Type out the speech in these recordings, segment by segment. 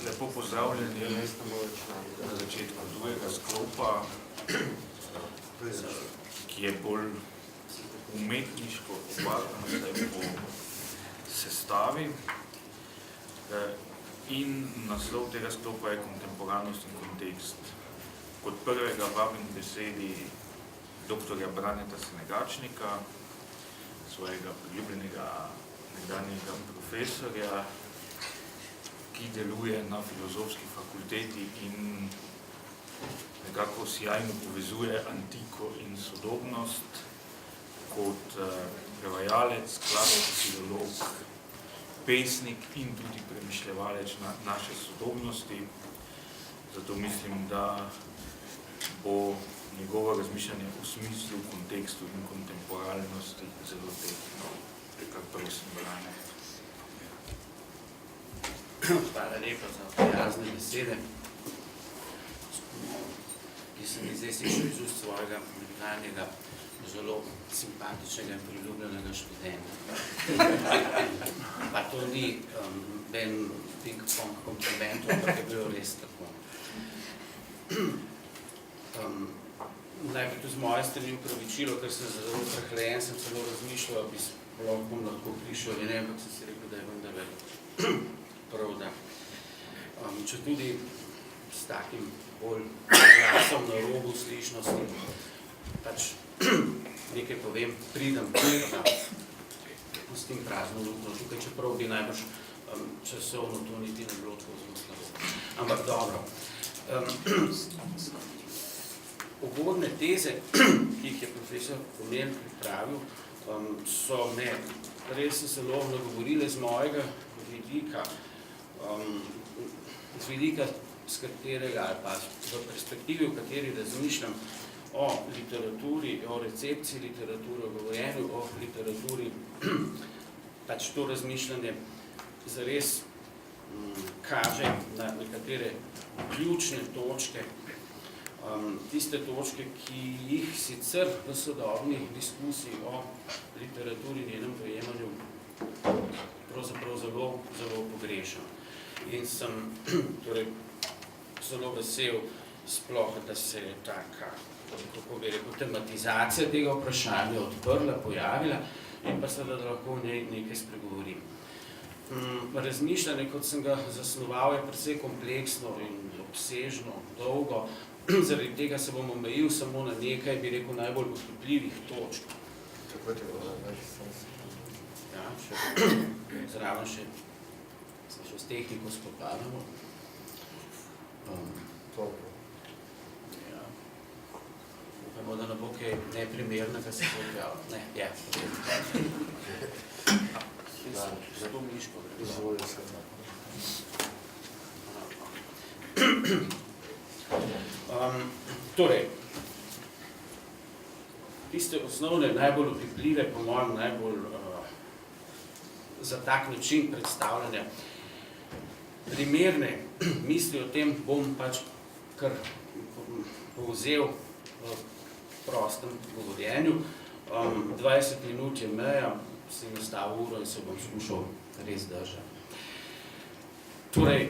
Lepo pozdravljeni na začetku drugega sklopa, ki je bolj umetniško obarvan po sestavi. In naslov tega sklopa je kontemporalnost in kontekst. Kot prvega vabim k besedi doktorja Braneta Senegačnika, svojega priljubljenega nekdanjega profesorja, ki deluje na Filozofski fakulteti in nekako sjajno povezuje antiko in sodobnost kot prevajalec, klasik, filolog, pesnik in tudi premišljevalec naše sodobnosti. Zato mislim, da bo njegovo razmišljanje o smislu, kontekstu in kontemporalnosti zelo tehtno. Kar prosim, Brane. Hvala lepa za prijazne besede, ki sem zdaj slišal iz ust svojega nekdanjega, zelo simpatičnega in priljubljenega študenta. Pa to ni ben ping-pong komplimentov, ampak je bilo res tako. Najprej tudi z moje strani upravičilo, ker sem zelo prehlajen, sem celo razmišljal, bi lahko prišel ali ne, ampak sem si rekel, da je vendar prav, da če tudi s takim bolj glasom na robu slišnosti, pač nekaj povem, pridem s tem prazno lukno tukaj, čeprav bi najbrž časovno to niti ne bilo tako zelo slabo. Ampak dobro. Uvodne teze, ki jih je profesor Pomel pripravil, so me res zelo nagovorile z mojega vidika, z vidika, s katerega, ali pa v perspektivi, v kateri razmišljam o literaturi, o recepciji literature, o govorjenju o literaturi, pač to razmišljanje zares kaže na nekatere ključne točke, tiste točke, ki jih sicer v sodobni diskusiji o literaturi in njenem dojemanju pravzaprav zelo pogrešam. In sem torej zelo vesel sploh, da se je taka, kako bi rekel, tematizacija tega vprašanja odprla, pojavila in pa seveda, da lahko v njej nekaj spregovorim. Razmišljanje, kot sem ga zasnoval, je precej kompleksno in obsežno, dolgo. Zaradi tega se bom omejil samo na nekaj, bi rekel, najbolj potrebljivih točk. Tako je to, Ja, zraven še s tehniko spopadamo. Ja. Upamo, da ne bo kaj neprimernega se pojavil. Ne, ja. Zato miško. Izvolj se. Torej, tiste osnovne, najbolj opipljive, po mojem najbolj za tak način predstavljanja primerne misli o tem bom pač kar povzel v prostem govorjenju. 20 minut je meja, si nastavil uro in se bom skušal res držati. Torej,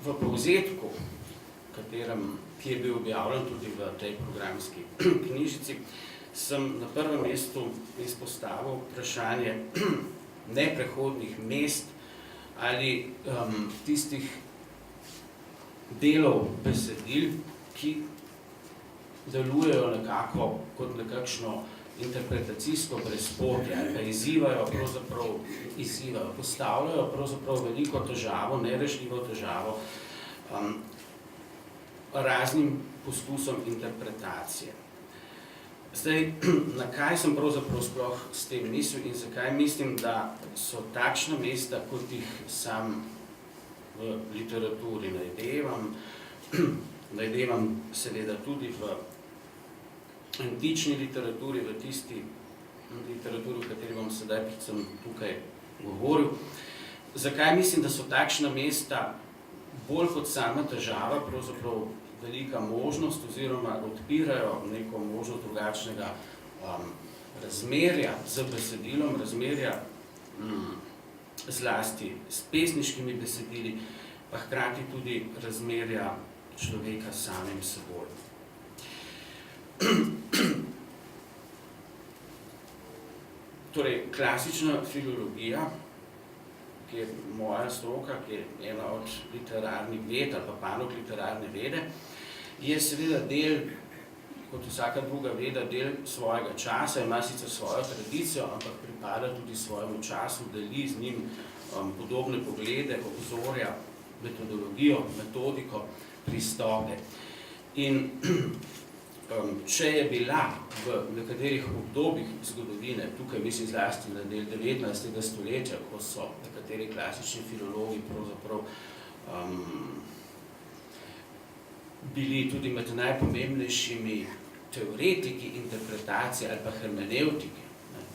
v povzetku, ki je bil objavljen tudi v tej programski knjižici, sem na prvem mestu izpostavil vprašanje neprehodnih mest ali tistih delov besedil, ki delujejo nekako kot nekakšno interpretacijsko brezpotje ali pa postavljajo pravzaprav veliko težavo, nerešljivo težavo raznim poskusom interpretacije. Zdaj, na kaj sem pravzaprav sploh s tem mislil in zakaj mislim, da so takšna mesta, kot jih sam v literaturi najdevam seveda tudi v antični literaturi, v tisti literaturi, o kateri bom sedaj predvsem tukaj govoril. Zakaj mislim, da so takšna mesta bolj kot sama težava, pravzaprav velika možnost oziroma odpirajo neko možnost drugačnega razmerja z besedilom, razmerja zlasti s pesniškimi besedili, pa hkrati tudi razmerja človeka s samim seboj. Torej, klasična filologija, ki je moja stroka, ki je ena od literarnih ved ali pa panog literarne vede, je seveda del, kot vsaka druga veda, del svojega časa, ima sicer svojo tradicijo, ampak pripada tudi svojemu času, deli z njim podobne poglede, obzorja, metodologijo, metodiko, pristope. In če je bila v nekaterih obdobjih zgodovine, tukaj mislim zlasti na del 19. stoletja, ko so nekateri klasični filologi pravzaprav bili tudi med najpomembnejšimi teoretiki interpretacije ali pa hermenevtike.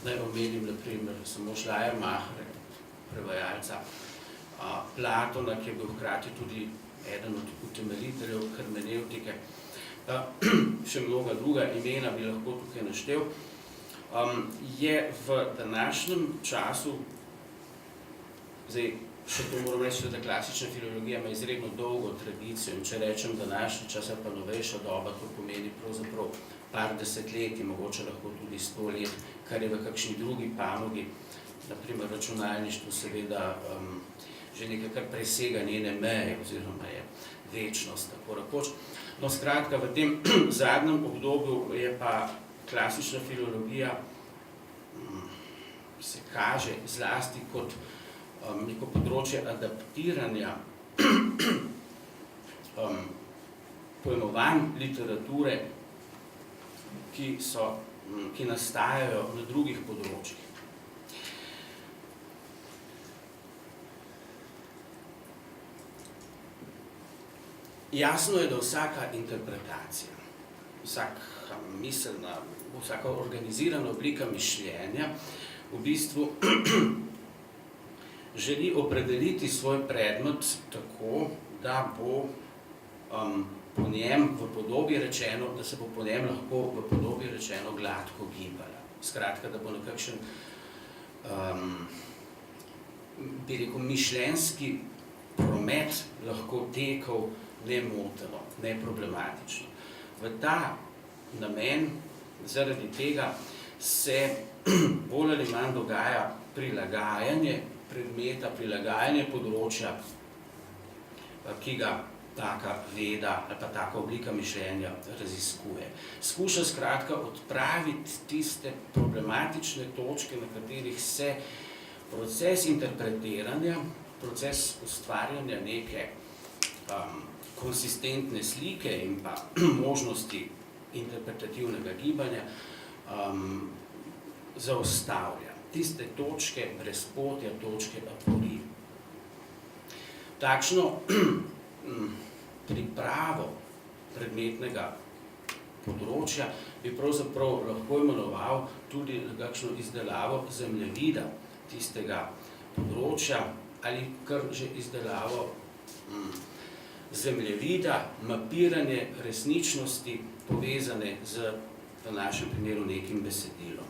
Naj omenim, na primer, samo Schleiermacher, prevajalca Platona, ki je bil hkrati tudi eden od utemeljiteljev hermenevtike, še mnoga druga imena bi lahko tukaj naštel, je v današnjem času, zdaj še to moram reči, da klasična filologija ima izredno dolgo tradicijo, in če rečem današnji čas ali pa novejša doba, to pomeni pravzaprav par desetletij, mogoče lahko tudi 100 let, kar je v kakšni drugi panogi, na primer računalništvu, seveda že nekaj, kar presega njene meje, oziroma je večnost, tako rekoč. No, skratka, v tem zadnjem obdobju je pa klasična filologija se kaže zlasti kot neko področje adaptiranja pojmovanj literature, ki nastajajo na drugih področjih. Jasno je, da vsaka interpretacija, vsaka miselna, vsaka organizirana oblika mišljenja v bistvu želi opredeliti svoj predmet tako, da bo po njem v podobi rečeno, da se bo po njem lahko v podobi rečeno gladko gibala. Skratka, da bo nekakšen bi rekel, mišljenjski promet lahko tekel nemoteno, neproblematično. V ta namen, zaradi tega, se bolj ali manj dogaja prilagajanje predmeta, prilagajanje področja, ki ga taka veda ali pa taka oblika mišljenja raziskuje. Skuša skratka odpraviti tiste problematične točke, na katerih se proces interpretiranja, proces ustvarjanja neke konsistentne slike in pa možnosti interpretativnega gibanja zaustavlja. Tiste točke brezpotja, točke aporije. Takšno pripravo predmetnega področja bi pravzaprav lahko imenoval tudi nekakšno izdelavo zemljevida tistega področja ali kar že izdelavo zemljevida, mapiranje resničnosti povezane z, v našem primeru, nekim besedilom.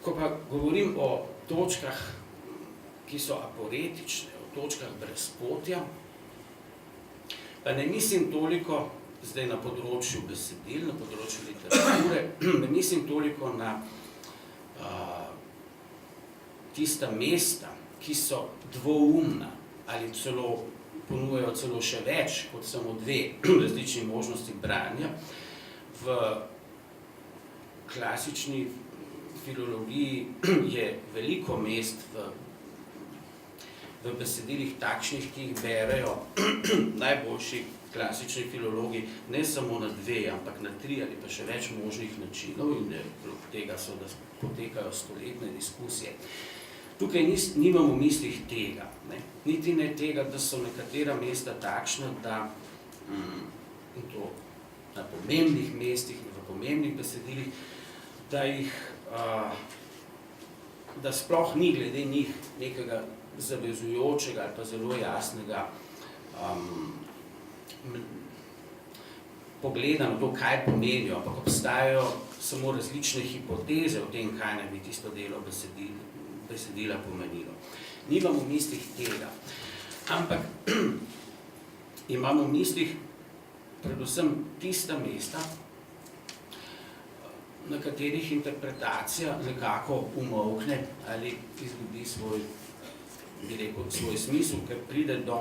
Ko pa govorim o točkah, ki so aporetične, o točkah brezpotja, pa ne mislim toliko zdaj na področju besedil, na področju literature, ne mislim toliko na tista mesta, ki so dvoumna ali celo ponujajo celo še več kot samo dve različni možnosti branja. V klasični filologiji je veliko mest v besedilih takšnih, ki jih berejo najboljši klasični filologi, ne samo na dve, ampak na 3 ali pa še več možnih načinov, in tega so, da potekajo stoletne diskusije. Tukaj nimam v mislih tega, ne? Niti ne tega, da so nekatera mesta takšna, da in to na pomembnih mestih in v pomembnih besedilih, da sploh ni glede njih nekega zavezujočega ali pa zelo jasnega pogleda na to, kaj pomenijo, ampak obstajajo samo različne hipoteze o tem, kaj naj bi tisto delo besedila pomenilo. Nimam v mislih tega, ampak imam v mislih predvsem tista mesta, na katerih interpretacija nekako umolkne ali izgubi svoj smisel, ker pride do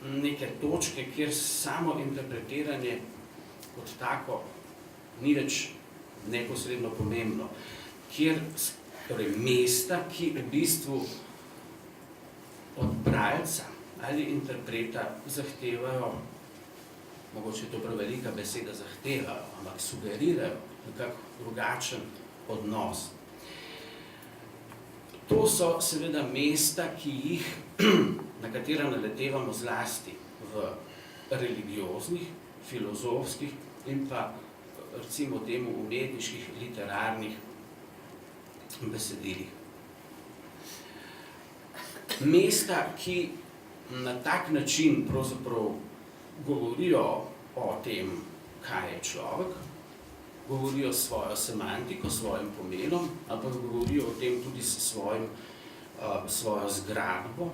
neke točke, kjer samo interpretiranje kot tako ni več neposredno pomembno, kjer torej mesta, ki v bistvu od bralca ali interpreta zahtevajo, mogoče je to prevelika beseda, zahtevajo, ampak sugerirajo nekako drugačen odnos. To so seveda mesta, na katera naletevamo zlasti v religioznih, filozofskih in pa recimo temu umetniških, literarnih besedilih. Mesta, ki na tak način pravzaprav govorijo o tem, kaj je človek, govorijo svojo semantiko, svojim pomenom, ampak govorijo o tem tudi s svojo zgradbo,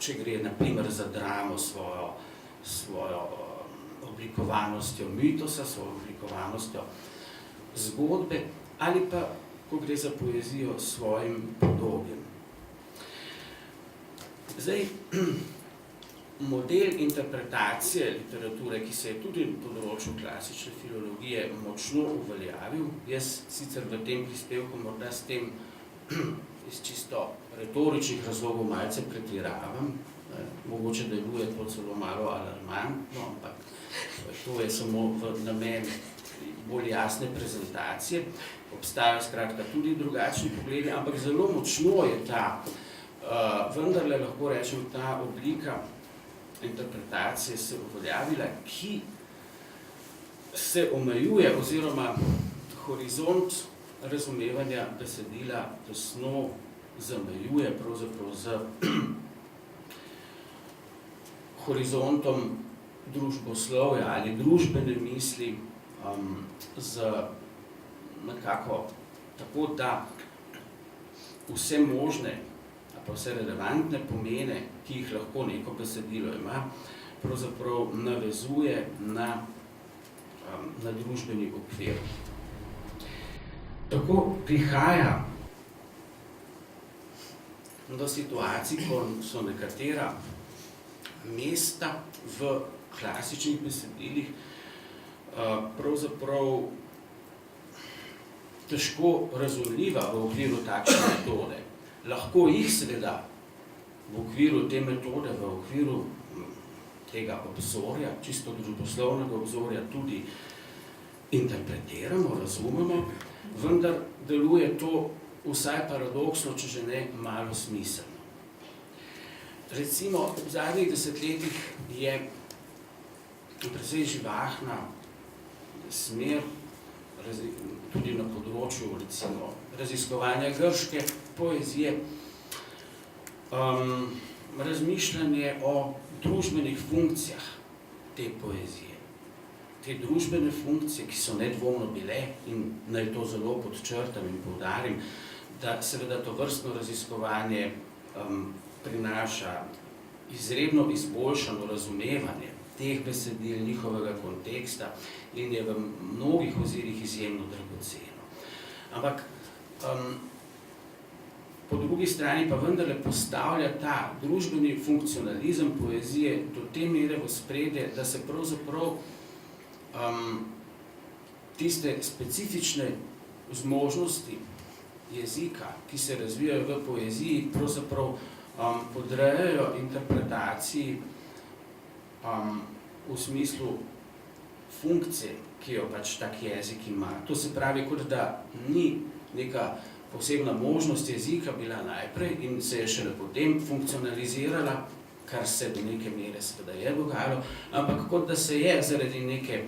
če gre na primer za dramo, svojo oblikovanostjo mitosa, svojo oblikovanostjo zgodbe, ali pa, ko gre za poezijo, svojim podobjem. Zdaj, model interpretacije literature, ki se je tudi na področju klasične filologije močno uveljavil, jaz sicer v tem prispevku morda s tem iz čisto retoričnih razlogov malce pretiravam, mogoče deluje to celo malo alarmantno, ampak to je samo v namen bolj jasne prezentacije. Obstajajo skratka tudi drugačni pogledi, ampak zelo močno je ta, vendarle lahko rečem, ta oblika interpretacije se uveljavila, ki se omejuje oziroma horizont razumevanja besedila tesno zamejuje pravzaprav z horizontom družboslovja ali družbene misli, z nekako tako, da vse možne pa vse relevantne pomene, ki jih lahko neko besedilo ima, pravzaprav navezuje na družbeni okvir. Tako prihaja do situacij, ko so nekatera mesta v klasičnih besedilih pravzaprav težko razumljiva v okviru takšne metode. Lahko jih seveda v okviru te metode, v okviru tega obzorja, čisto družboslovnega obzorja tudi interpretiramo, razumemo, vendar deluje to vsaj paradoksno, če že ne malo smiselno. Recimo, v zadnjih desetletjih je precej živahna smer tudi na področju recimo raziskovanja grške poezije, razmišljanje o družbenih funkcijah te poezije. Te družbene funkcije, ki so nedvomno bile, in naj to zelo podčrtam in poudarim, da seveda to vrstno raziskovanje prinaša izredno izboljšano razumevanje teh besedil, njihovega konteksta in je v mnogih ozirih izjemno dragoceno. Ampak po drugi strani pa vendarle postavlja ta družbeni funkcionalizem poezije do te mere v ospredje, da se pravzaprav tiste specifične zmožnosti jezika, ki se razvijajo v poeziji, pravzaprav podrejajo interpretaciji v smislu funkcije, ki jo pač tak jezik ima. To se pravi, kot da ni neka posebna možnost jezika bila najprej in se je šele potem funkcionalizirala, kar se do neke mere seveda je dogajalo, ampak kot da se je zaradi neke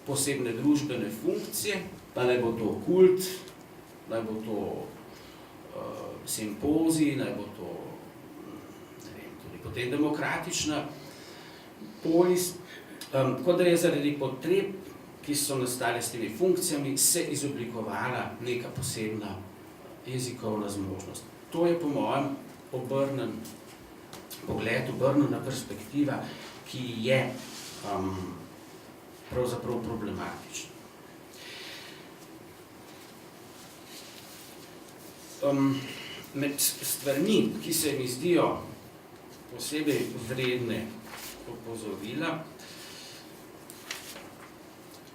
posebne družbene funkcije, pa naj bo to kult, naj bo to simpozij, naj bo to ne vem, tudi potem demokratična polis, Kot da je zaradi potreb, ki so nastale s temi funkcijami, se izoblikovala neka posebna jezikovna zmožnost. To je po mojem obrnen pogled, obrnena perspektiva, ki je pravzaprav problematična. Med stvarmi, ki se mi zdijo posebej vredne opozorila,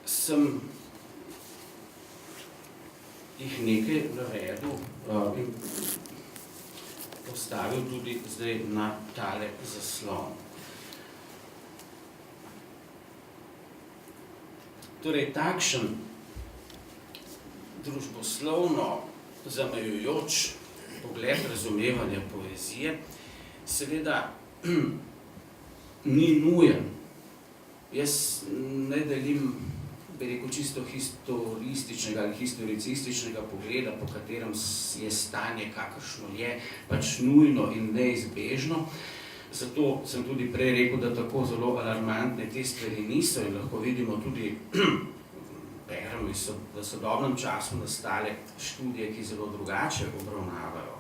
sem jih nekaj navedel in postavil tudi zdaj na tale zaslon. Torej, takšen družboslovno zamejujoč pogled razumevanja poezije seveda ni nujen. Jaz ne delim, bi rekel, čisto historističnega ali historicističnega pogleda, po katerem je stanje, kakršno je, pač nujno in neizbežno. Zato sem tudi prej rekel, da tako zelo alarmantne te stvari niso in lahko vidimo tudi, beremo v sodobnem času nastale študije, ki zelo drugače obravnavajo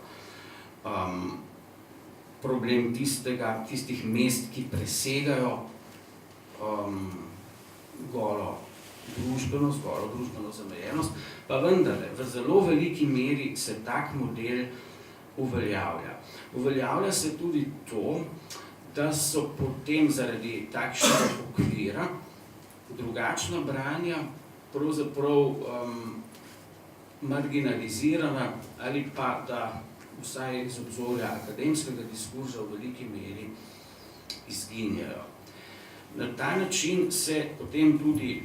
problem tistih mest, ki presegajo golo družbeno zamejenost, pa vendarle v zelo veliki meri se tak model uveljavlja. Uveljavlja se tudi to, da so potem zaradi takšnega okvira drugačna branja pravzaprav marginalizirana ali pa da vsaj iz obzorja akademskega diskurza v veliki meri izginjajo. Na ta način se potem tudi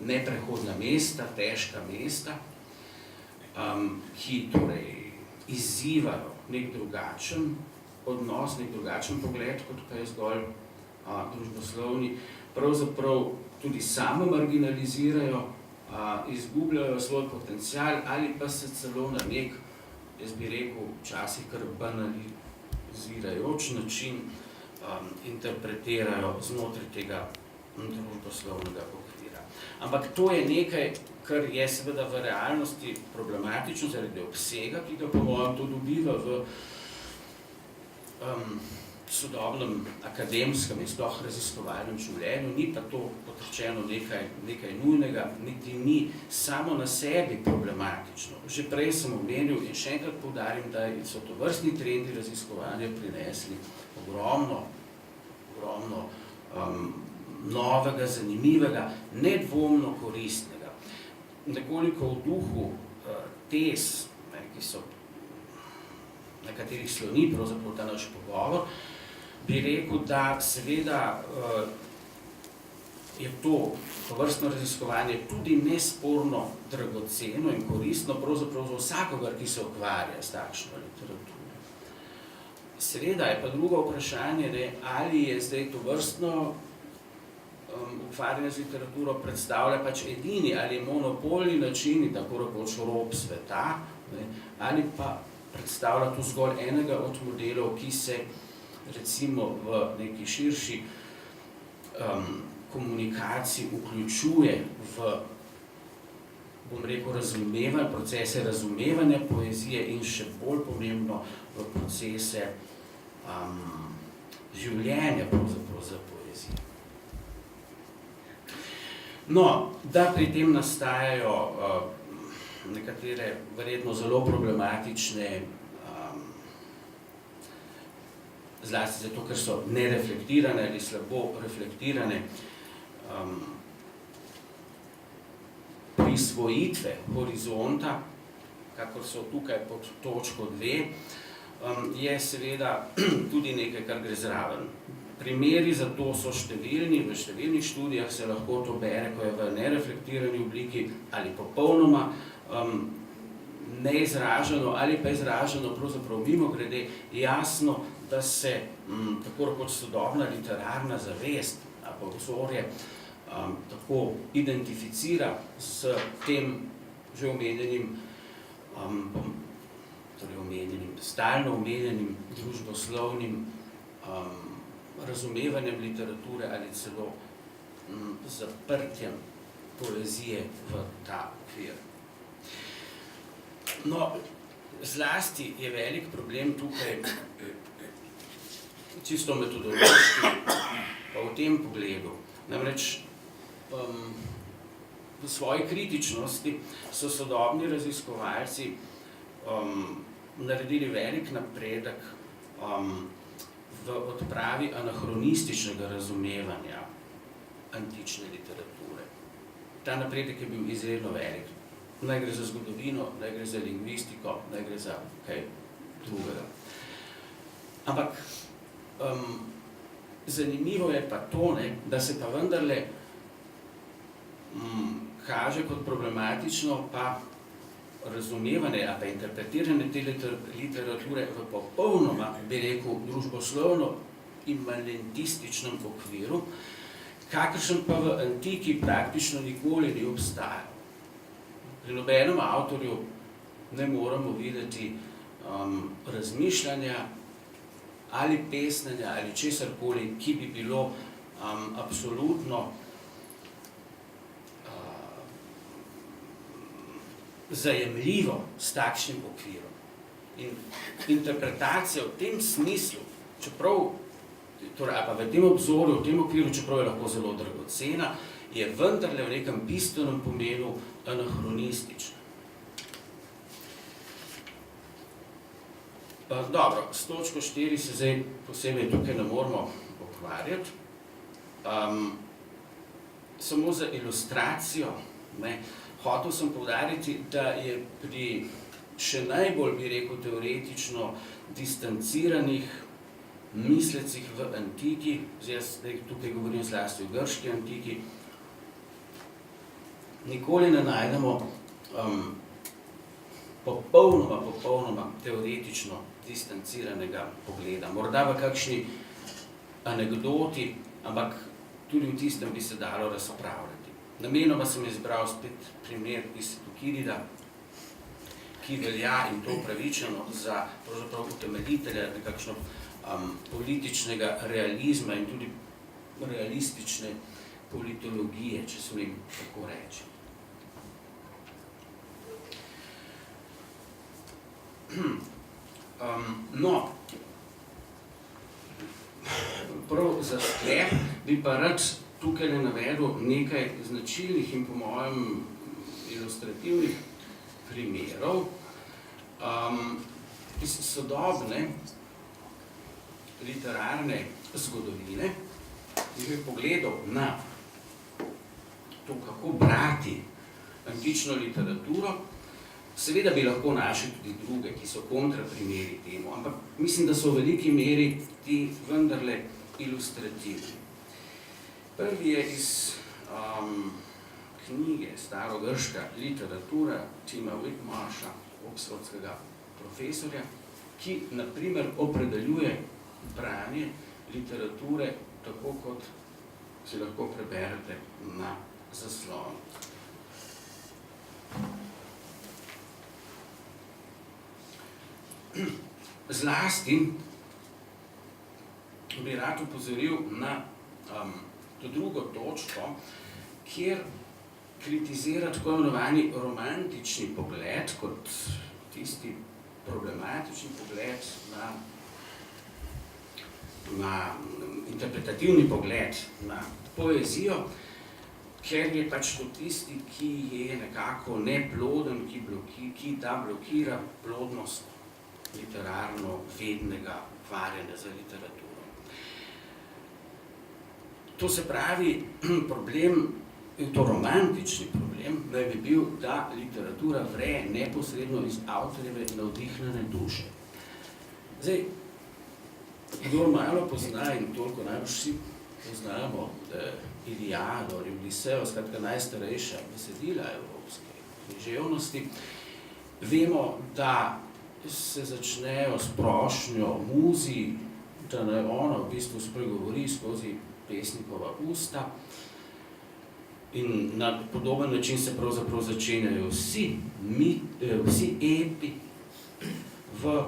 neprehodna mesta, težka mesta, ki torej izzivajo nek drugačen odnos, nek drugačen pogled, kot pa je zgolj družboslovni, pravzaprav tudi samo marginalizirajo, izgubljajo svoj potencial ali pa se celo na nek, jaz bi rekel, včasih kar banalizirajoč način interpretirajo znotraj tega družboslovnega okvira. Ampak to je nekaj, kar je seveda v realnosti problematično zaradi obsega, ki ga po mojem to dobiva v sodobnem akademskem in sploh raziskovalnem življenju, ni pa to, kot rečeno, nekaj nujnega, niti ni samo na sebi problematično. Že prej sem omenil in še enkrat poudarim, da so tovrstni trendi raziskovanja prinesli ogromno novega, zanimivega, nedvomno koristnega. Nekoliko v duhu tez, ki so, na katerih sloni pravzaprav ta naš pogovor, bi rekel, da seveda je to tovrstno raziskovanje tudi nesporno dragoceno in koristno pravzaprav za vsakogar, ki se ukvarja s takšno literaturo. Seveda je pa drugo vprašanje, ali je zdaj tovrstno ukvarjanje z literaturo predstavlja pač edini ali monopolni način, tako rekoč rob sveta, ali pa predstavlja tu zgolj enega od modelov, ki se recimo v neki širši komunikaciji vključuje v, bom rekel, procese razumevanja poezije in še bolj pomembno v procese življenja pravzaprav za poezijo. No, da pri tem nastajajo nekatere verjetno zelo problematične, zlasti zato, ker so nereflektirane ali slabo reflektirane prisvojitve horizonta, kakor so tukaj pod točko 2, je seveda tudi nekaj, kar gre zraven. Primeri za to so številni, v številnih študijah se lahko to bere, ko je v nereflektirani obliki ali popolnoma neizraženo ali pa izraženo pravzaprav mimogrede jasno, da se tako kot sodobna literarna zavest ali pa vzorje tako identificira s tem že omenjenim, stalno omenjenim družboslovnim razumevanjem literature ali celo zaprtjem poezije v ta okvir. No, zlasti je velik problem tukaj čisto metodološki, pa v tem pogledu. Namreč v svoji kritičnosti so sodobni raziskovalci naredili velik napredek v odpravi anahronističnega razumevanja antične literature. Ta napredek je bil izredno velik. Naj gre za zgodovino, naj gre za lingvistiko, naj gre za kaj drugega. Ampak zanimivo je pa to, da se pa vendarle kaže kot problematično pa razumevanje ali pa interpretiranje te literature v popolnoma, bi rekel, družboslovno imanentističnem okviru, kakršen pa v antiki praktično nikoli ni obstajal. Pri nobenem avtorju ne moremo videti razmišljanja ali pesnjenja ali česarkoli, ki bi bilo absolutno zajemljivo s takšnim okvirom. In interpretacija v tem smislu, čeprav, torej, pa v tem obzorju, v tem okviru, čeprav je lahko zelo dragocena, je vendarle v nekem bistvenem pomenu anahronistična. Dobro, s točko 4 se zdaj posebej tukaj ne moramo ukvarjati. Samo za ilustracijo, hotel sem poudariti, da je pri še najbolj, bi rekel, teoretično distanciranih mislecih v antiki, zdaj tukaj govorim zlasti o grški antiki, nikoli ne najdemo popolnoma teoretično distanciranega pogleda. Morda v kakšni anekdoti, ampak tudi v tistem bi se dalo razpravljati. Namenoma sem izbral spet primer iz Tukidida, ki velja in to upravičeno za pravzaprav utemeljitelja nekakšno političnega realizma in tudi realistične politologije, če smem tako reči. No, prav za sklep bi pa rad tukaj navedel nekaj značilnih in po mojem ilustrativnih primerov iz sodobne literarne zgodovine, nekaj pogledov na to, kako brati antično literaturo. Seveda bi lahko našli tudi druge, ki so kontraprimeri temu, ampak mislim, da so v veliki meri ti vendarle ilustrativni. Prvi je iz knjige Starogrška literatura Tima Whitmarsha, oxfordskega profesorja, ki na primer opredeljuje branje literature tako, kot si lahko preberete na zaslonu. Zlasti bi rad upozoril na to drugo točko, kjer kritizira tako imenovani romantični pogled kot tisti problematični pogled na interpretativni pogled na poezijo, ker je pač to tisti, ki je nekako neploden, ki da blokira plodnost literarno vednega ukvarjanja za literaturo. To se pravi, problem, to romantični problem, naj bi bil, da literatura vre neposredno iz avtorjeve navdihnjene duše. Zdaj, kdor malo pozna in toliko najbolj vsi poznamo Iliado, Odisejo, skratka najstarejša besedila evropske književnosti, vemo, da se začnejo s prošnjo muzi, da naj ona v bistvu spregovori skozi pesnikova usta in na podoben način se pravzaprav začenjajo vsi epi v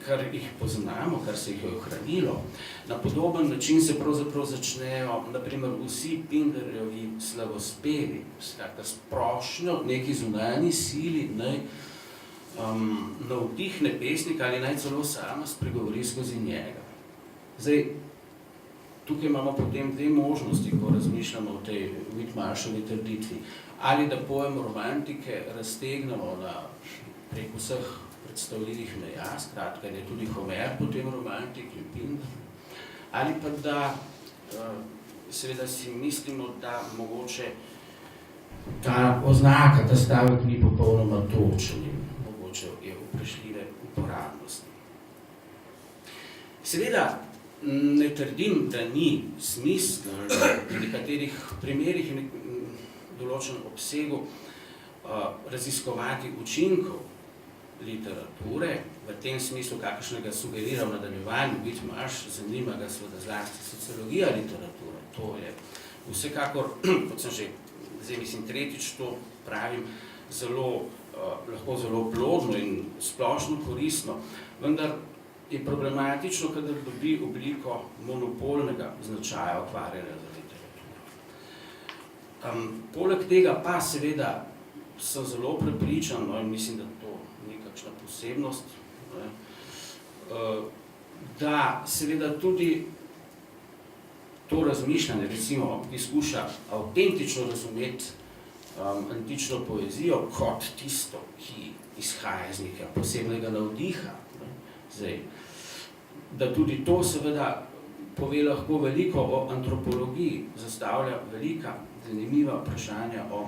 kar jih poznamo, kar se jih je ohranilo. Na podoben način se pravzaprav začnejo, naprimer, vsi Pindarjevi slavospevi, skratka sprošnjo neki zunanji sili, naj navdihne pesnika ali naj celo sama spregovori skozi njega. Zdaj, tukaj imamo potem dve možnosti, ko razmišljamo o tej Whitmarshovi trditvi. Ali da pojem romantike raztegnemo prek vseh predstavljivih meja, skratka, je tudi Homer potem romantik in Pindar, ali pa da seveda si mislimo, da mogoče ta oznaka, ta stavek ni popolnoma točen in mogoče je vprašljive uporabnosti. Seveda ne trdim, da ni smisel v nekaterih primerih in določenem obsegu raziskovati učinkov literature, v tem smislu, kakšnega sugerira v nadaljevanju Whitmarsh, zanima ga seveda zlasti sociologija literature. To je vsekakor, kot sem že, zdaj mislim tretjič to pravim, lahko zelo plodno in splošno koristno, vendar je problematično, kadar dobi obliko monopolnega značaja ukvarjanja z literaturo. Poleg tega pa seveda sem zelo prepričan, in mislim, da to ni kakšna posebnost, da seveda tudi to razmišljanje, recimo, ki skuša avtentično razumeti antično poezijo kot tisto, ki izhaja iz nekega posebnega navdiha. Zdaj, da tudi to seveda pove lahko veliko o antropologiji, zastavlja velika, zanimiva vprašanja o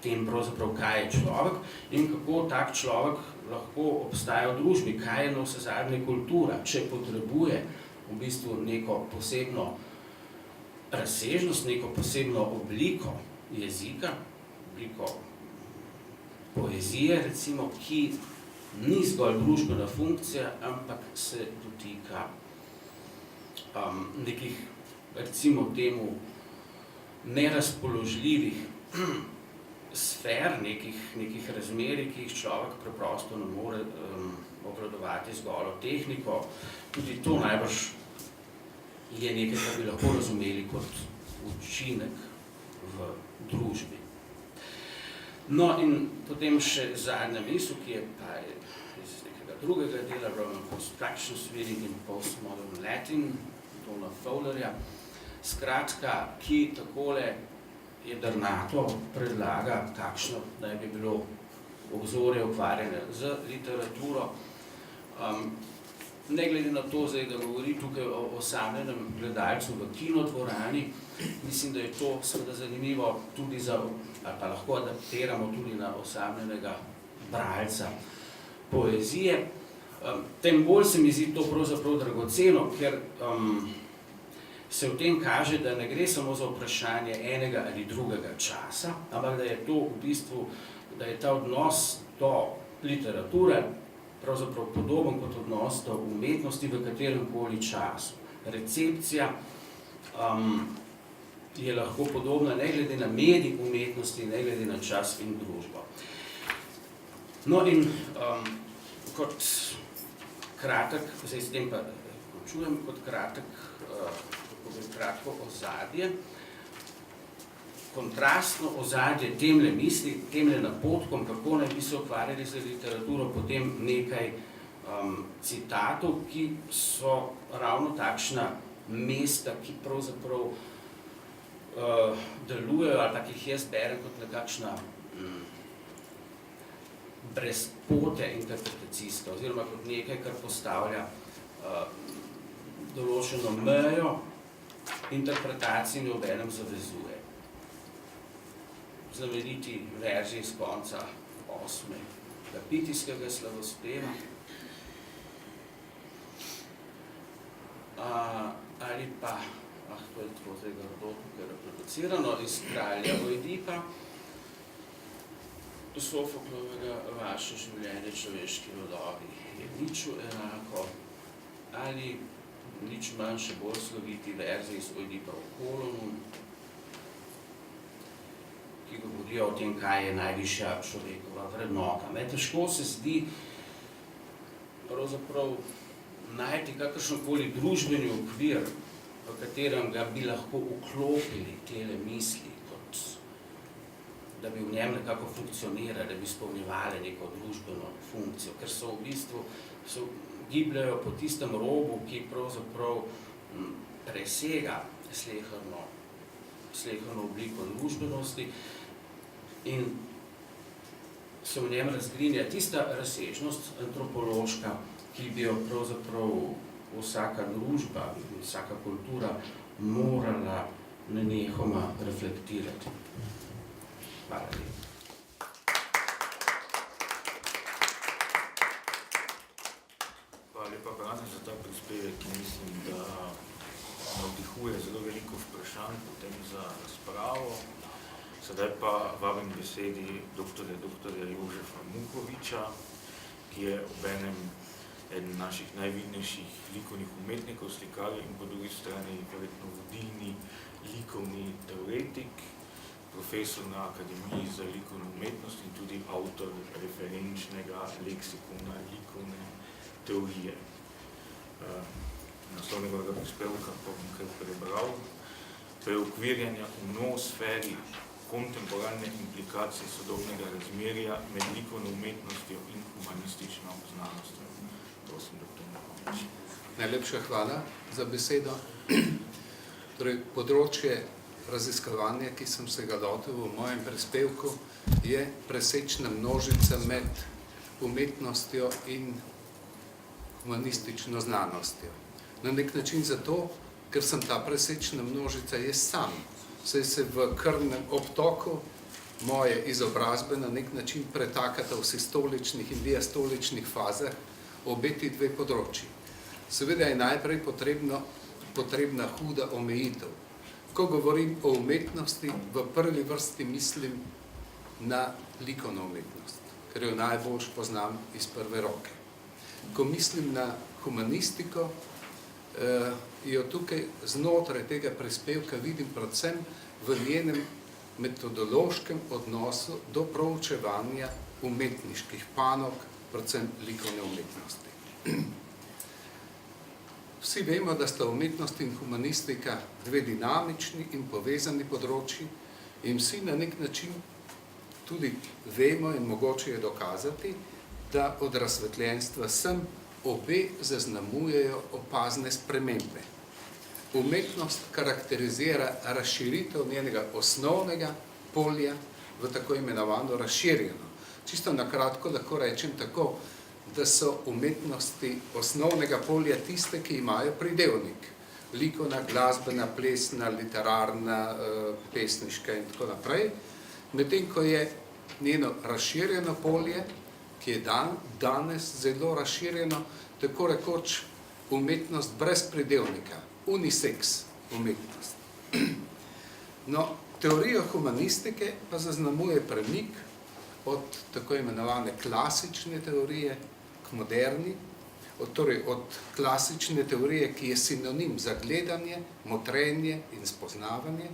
tem pravzaprav, kaj je človek in kako tak človek lahko obstaja v družbi, kaj je na vsezadnje kultura, če potrebuje v bistvu neko posebno razsežnost, neko posebno obliko jezika, obliko poezije, recimo, ki ni zgolj družbena funkcija, ampak se dotika nekih, recimo temu, nerazpoložljivih sfer, nekih razmerij, ki jih človek preprosto ne more obvladovati z golo tehniko. Tudi to najbrž je nekaj, kar bi lahko razumeli kot učinek v družbi. No in potem še zadnja misel, ki je pa iz nekega drugega dela, Roman Constructions Reading in Postmodern Latin, Dona Fowlerja, skratka, ki takole jedrnato predlaga, kakšno naj bi bilo obzorje ukvarjanja z literaturo. Ne glede na to, zdaj, da govori tukaj o osamljenem gledalcu v kinodvorani, mislim, da je to seveda zanimivo tudi za, ali pa lahko adaptiramo tudi na osamljenega bralca poezije. Tem bolj se mi zdi to pravzaprav dragoceno, ker se v tem kaže, da ne gre samo za vprašanje enega ali drugega časa, ampak da je to v bistvu, da je ta odnos do literature pravzaprav podoben kot odnos do umetnosti v kateremkoli času. Recepcija je lahko podobna ne glede na medij umetnosti, ne glede na čas in družbo. No in kot kratek, zdaj s tem pa končujem, kot kratko ozadje, kontrastno ozadje temle misli, temle napotkom, kako naj bi se ukvarjali z literaturo, potem nekaj citatov, ki so ravno takšna mesta, ki pravzaprav delujejo, ali pa ki jih jaz berem kot nekakšna brezpote interpretacijska, oziroma kot nekaj, kar postavlja določeno mejo interpretacije in obenem zavezuje. Znameniti verzi iz konca 8. pitijskega slavospeva, ali pa, to je tako zdaj grdo tukaj reproducirano, iz Kralja Oidipa, Sofoklovega Vaše življenje človeški rodovi je niču enako, ali nič manj še bolj sloviti verzi iz Oidipa v Kolonu, ki govorijo o tem, kaj je najvišja človekova vrednota. Težko se zdi pravzaprav najti kakršnokoli družbeni okvir, v katerem ga bi lahko vklopili tele misli, kot da bi v njem nekako funkcionirali, da bi izpolnjevali neko družbeno funkcijo, ker so v bistvu gibljajo po tistem robu, ki pravzaprav presega sleherno obliko družbenosti in se v njem razgrinja tista razsežnost antropološka, ki bi jo pravzaprav vsaka družba, vsaka kultura morala nenehoma reflektirati. Hvala lepa. Hvala lepa, Brane, za ta prispevek, ki mislim, da navdihuje zelo veliko vprašanj potem za razpravo. Sedaj pa vabim besedi doktorja Jožefa Mukoviča, ki je obenem eden naših najvidnejših likovnih umetnikov, slikarjev in po drugi strani verjetno vodilni likovni teoretik, profesor na Akademiji za likovno umetnost in tudi avtor referenčnega leksikona likovne teorije. Naslov njegovega prispevka pa bom kar prebral. Preokvirjanja v noosferi kontemporalne implikacije sodobnega razmerja med likovno umetnostjo in humanistično znanostjo. Prosim, doktor Mukovič. Najlepša hvala za besedo. Torej, področje raziskovanja, ki sem se ga lotil v mojem prispevku, je presečna množica med umetnostjo in humanistično znanostjo. Na nek način zato, ker sem ta presečna množica jaz sam, saj se v krvnem obtoku moje izobrazbe na nek način pretakata v sistoličnih in diastoličnih fazah obe ti dve področji. Seveda je najprej potrebna huda omejitev. Ko govorim o umetnosti, v prvi vrsti mislim na likovno umetnost, ker jo najbolj poznam iz prve roke. Ko mislim na humanistiko, jo tukaj znotraj tega prispevka vidim predvsem v njenem metodološkem odnosu do proučevanja umetniških panog, predvsem likovne umetnosti. Vsi vemo, da sta umetnost in humanistika dve dinamični in povezani področji in vsi na nek način tudi vemo in mogoče je dokazati, da od razsvetljenstva sem obe zaznamujejo opazne spremembe. Umetnost karakterizira razširitev njenega osnovnega polja v tako imenovano razširjeno. Čisto na kratko lahko rečem tako, da so umetnosti osnovnega polja tiste, ki imajo pridevnik. Likovna, glasbena, plesna, literarna, pesniška in tako naprej. Medtem ko je njeno razširjeno polje, ki je danes zelo razširjeno, tako rekoč umetnost brez pridevnika, unisex umetnost. No, teorijo humanistike pa zaznamuje premik od tako imenovane klasične teorije k moderni, torej od klasične teorije, ki je sinonim za gledanje, motrenje in spoznavanje,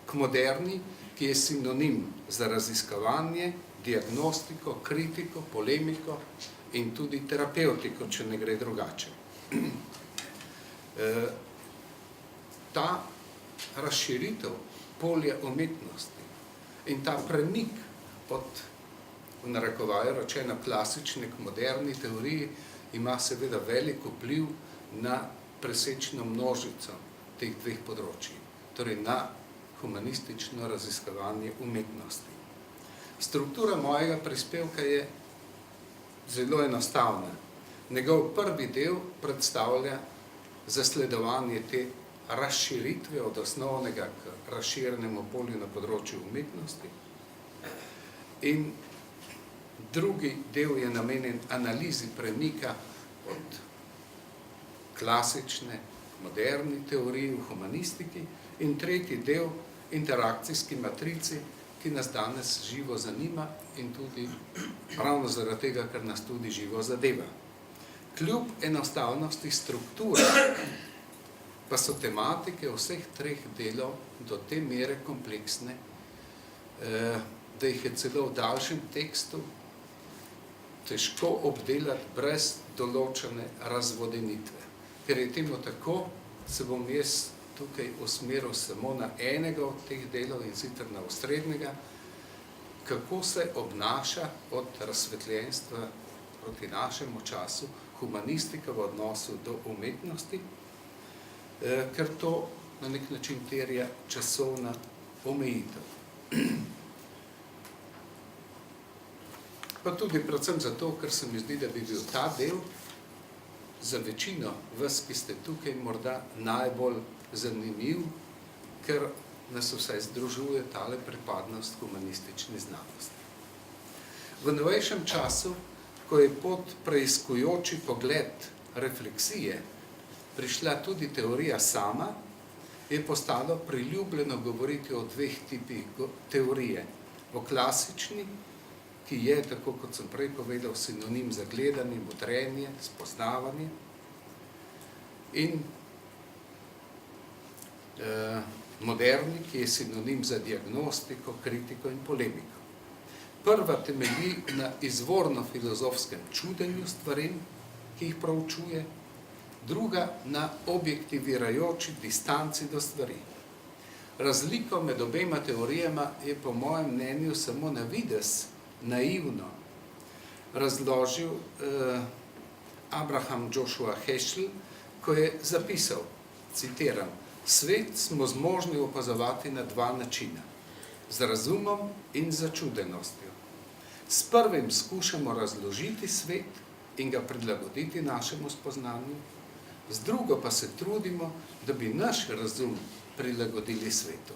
k moderni, ki je sinonim za raziskovanje, diagnostiko, kritiko, polemiko in tudi terapevtiko, če ne gre drugače. Ta razširitev polja umetnosti in ta premik od, v narekovaju rečeno, klasične k moderni teoriji ima seveda velik vpliv na presečno množico teh dveh področij, torej na humanistično raziskovanje umetnosti. Struktura mojega prispevka je zelo enostavna. Njegov prvi del predstavlja zasledovanje te razširitve od osnovnega k razširjenemu polju na področju umetnosti. In drugi del je namenjen analizi premika od klasične k moderni teoriji v humanistiki in tretji del interakcijski matrici, ki nas danes živo zanima in tudi ravno zaradi tega, ker nas tudi živo zadeva. Kljub enostavnosti strukture pa so tematike vseh treh delov do te mere kompleksne, da jih je celo v daljšem tekstu težko obdelati brez določene razvodenitve. Ker je temu tako, se bom jaz tukaj usmeril samo na enega od teh delov in sicer na osrednjega, kako se obnaša od razsvetljenstva proti našemu času humanistika v odnosu do umetnosti, ker to na nek način terja časovna omejitev. Pa tudi predvsem zato, ker se mi zdi, da bi bil ta del za večino vas, ki ste tukaj, morda najbolj zanimiv, ker nas vsaj združuje tale pripadnost humanistični znanosti. V novejšem času, ko je pod preiskujoči pogled refleksije prišla tudi teorija sama, je postalo priljubljeno govoriti o dveh tipih teorije. O klasični, ki je, tako kot sem prej povedal, sinonim za gledanje, modrenje, spoznavanje, in moderni, ki je sinonim za diagnostiko, kritiko in polemiko. Prva temelji na izvorno filozofskem čudenju stvarem, ki jih proučuje, druga na objektivirajoči distanci do stvari. Razliko med obema teorijama je po mojem mnenju samo na videz naivno razložil Abraham Joshua Heschel, ko je zapisal, citiram, svet smo zmožni opazovati na dva načina, z razumom in začudenostjo. S prvim skušamo razložiti svet in ga prilagoditi našemu spoznanju, z drugo pa se trudimo, da bi naš razum prilagodili svetu.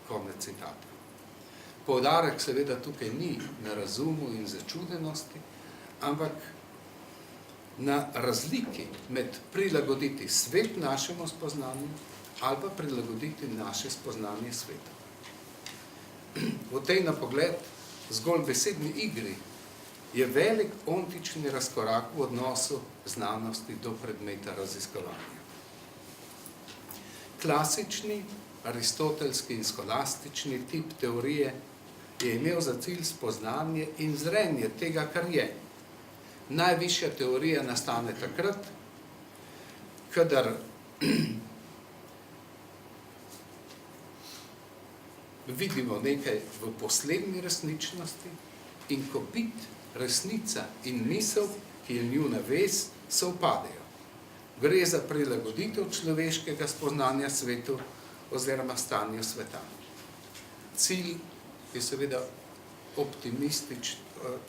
Konec citata. Poudarek seveda tukaj ni na razumu in začudenosti, ampak na razliki med prilagoditi svet našemu spoznanju ali pa prilagoditi naše spoznanje sveta. V tej na pogled zgolj besedni igri je velik ontični razkorak v odnosu znanosti do predmeta raziskovanja. Klasični, aristotelski in skolastični tip teorije je imel za cilj spoznanje in zrenje tega, kar je. Najvišja teorija nastane takrat, kadar vidimo nekaj v poslednji resničnosti in ko bit, resnica in misel, ki je njuna vez, sovpadejo. Gre za prilagoditev človeškega spoznanja svetu oziroma stanju sveta. Cilj je seveda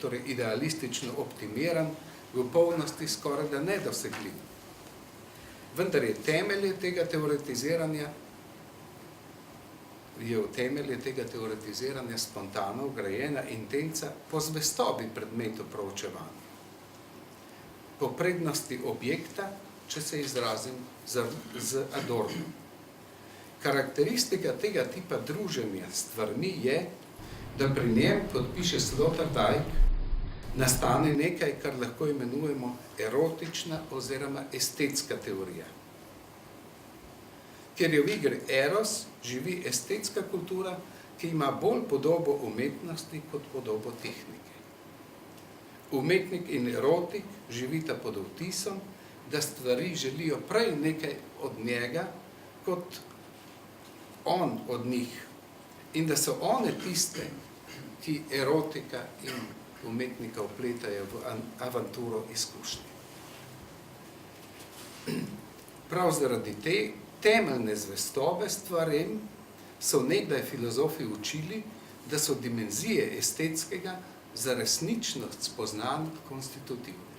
torej idealistično optimiran, v polnosti skoraj da nedosegljiv. Vendar je temelje tega teoretiziranja spontano vgrajena intenca po zvestobi predmetu proučevanja. Po prednosti objekta, če se izrazim z Adornom. Karakteristika tega tipa druženja s stvarmi je, da pri njem, kot piše Sloterdijk, nastane nekaj, kar lahko imenujemo erotična oziroma estetska teorija. Ker je v igri eros, živi estetska kultura, ki ima bolj podobo umetnosti kot podobo tehnike. Umetnik in erotik živita pod vtisom, da stvari želijo prej nekaj od njega, kot on od njih. In da so one tiste, ki erotika in umetnika vpletajo v avanturo izkušnje. Prav zaradi te temeljne zvestobe stvarem so nekdaj filozofi učili, da so dimenzije estetskega za resničnost spoznanj konstitutivne.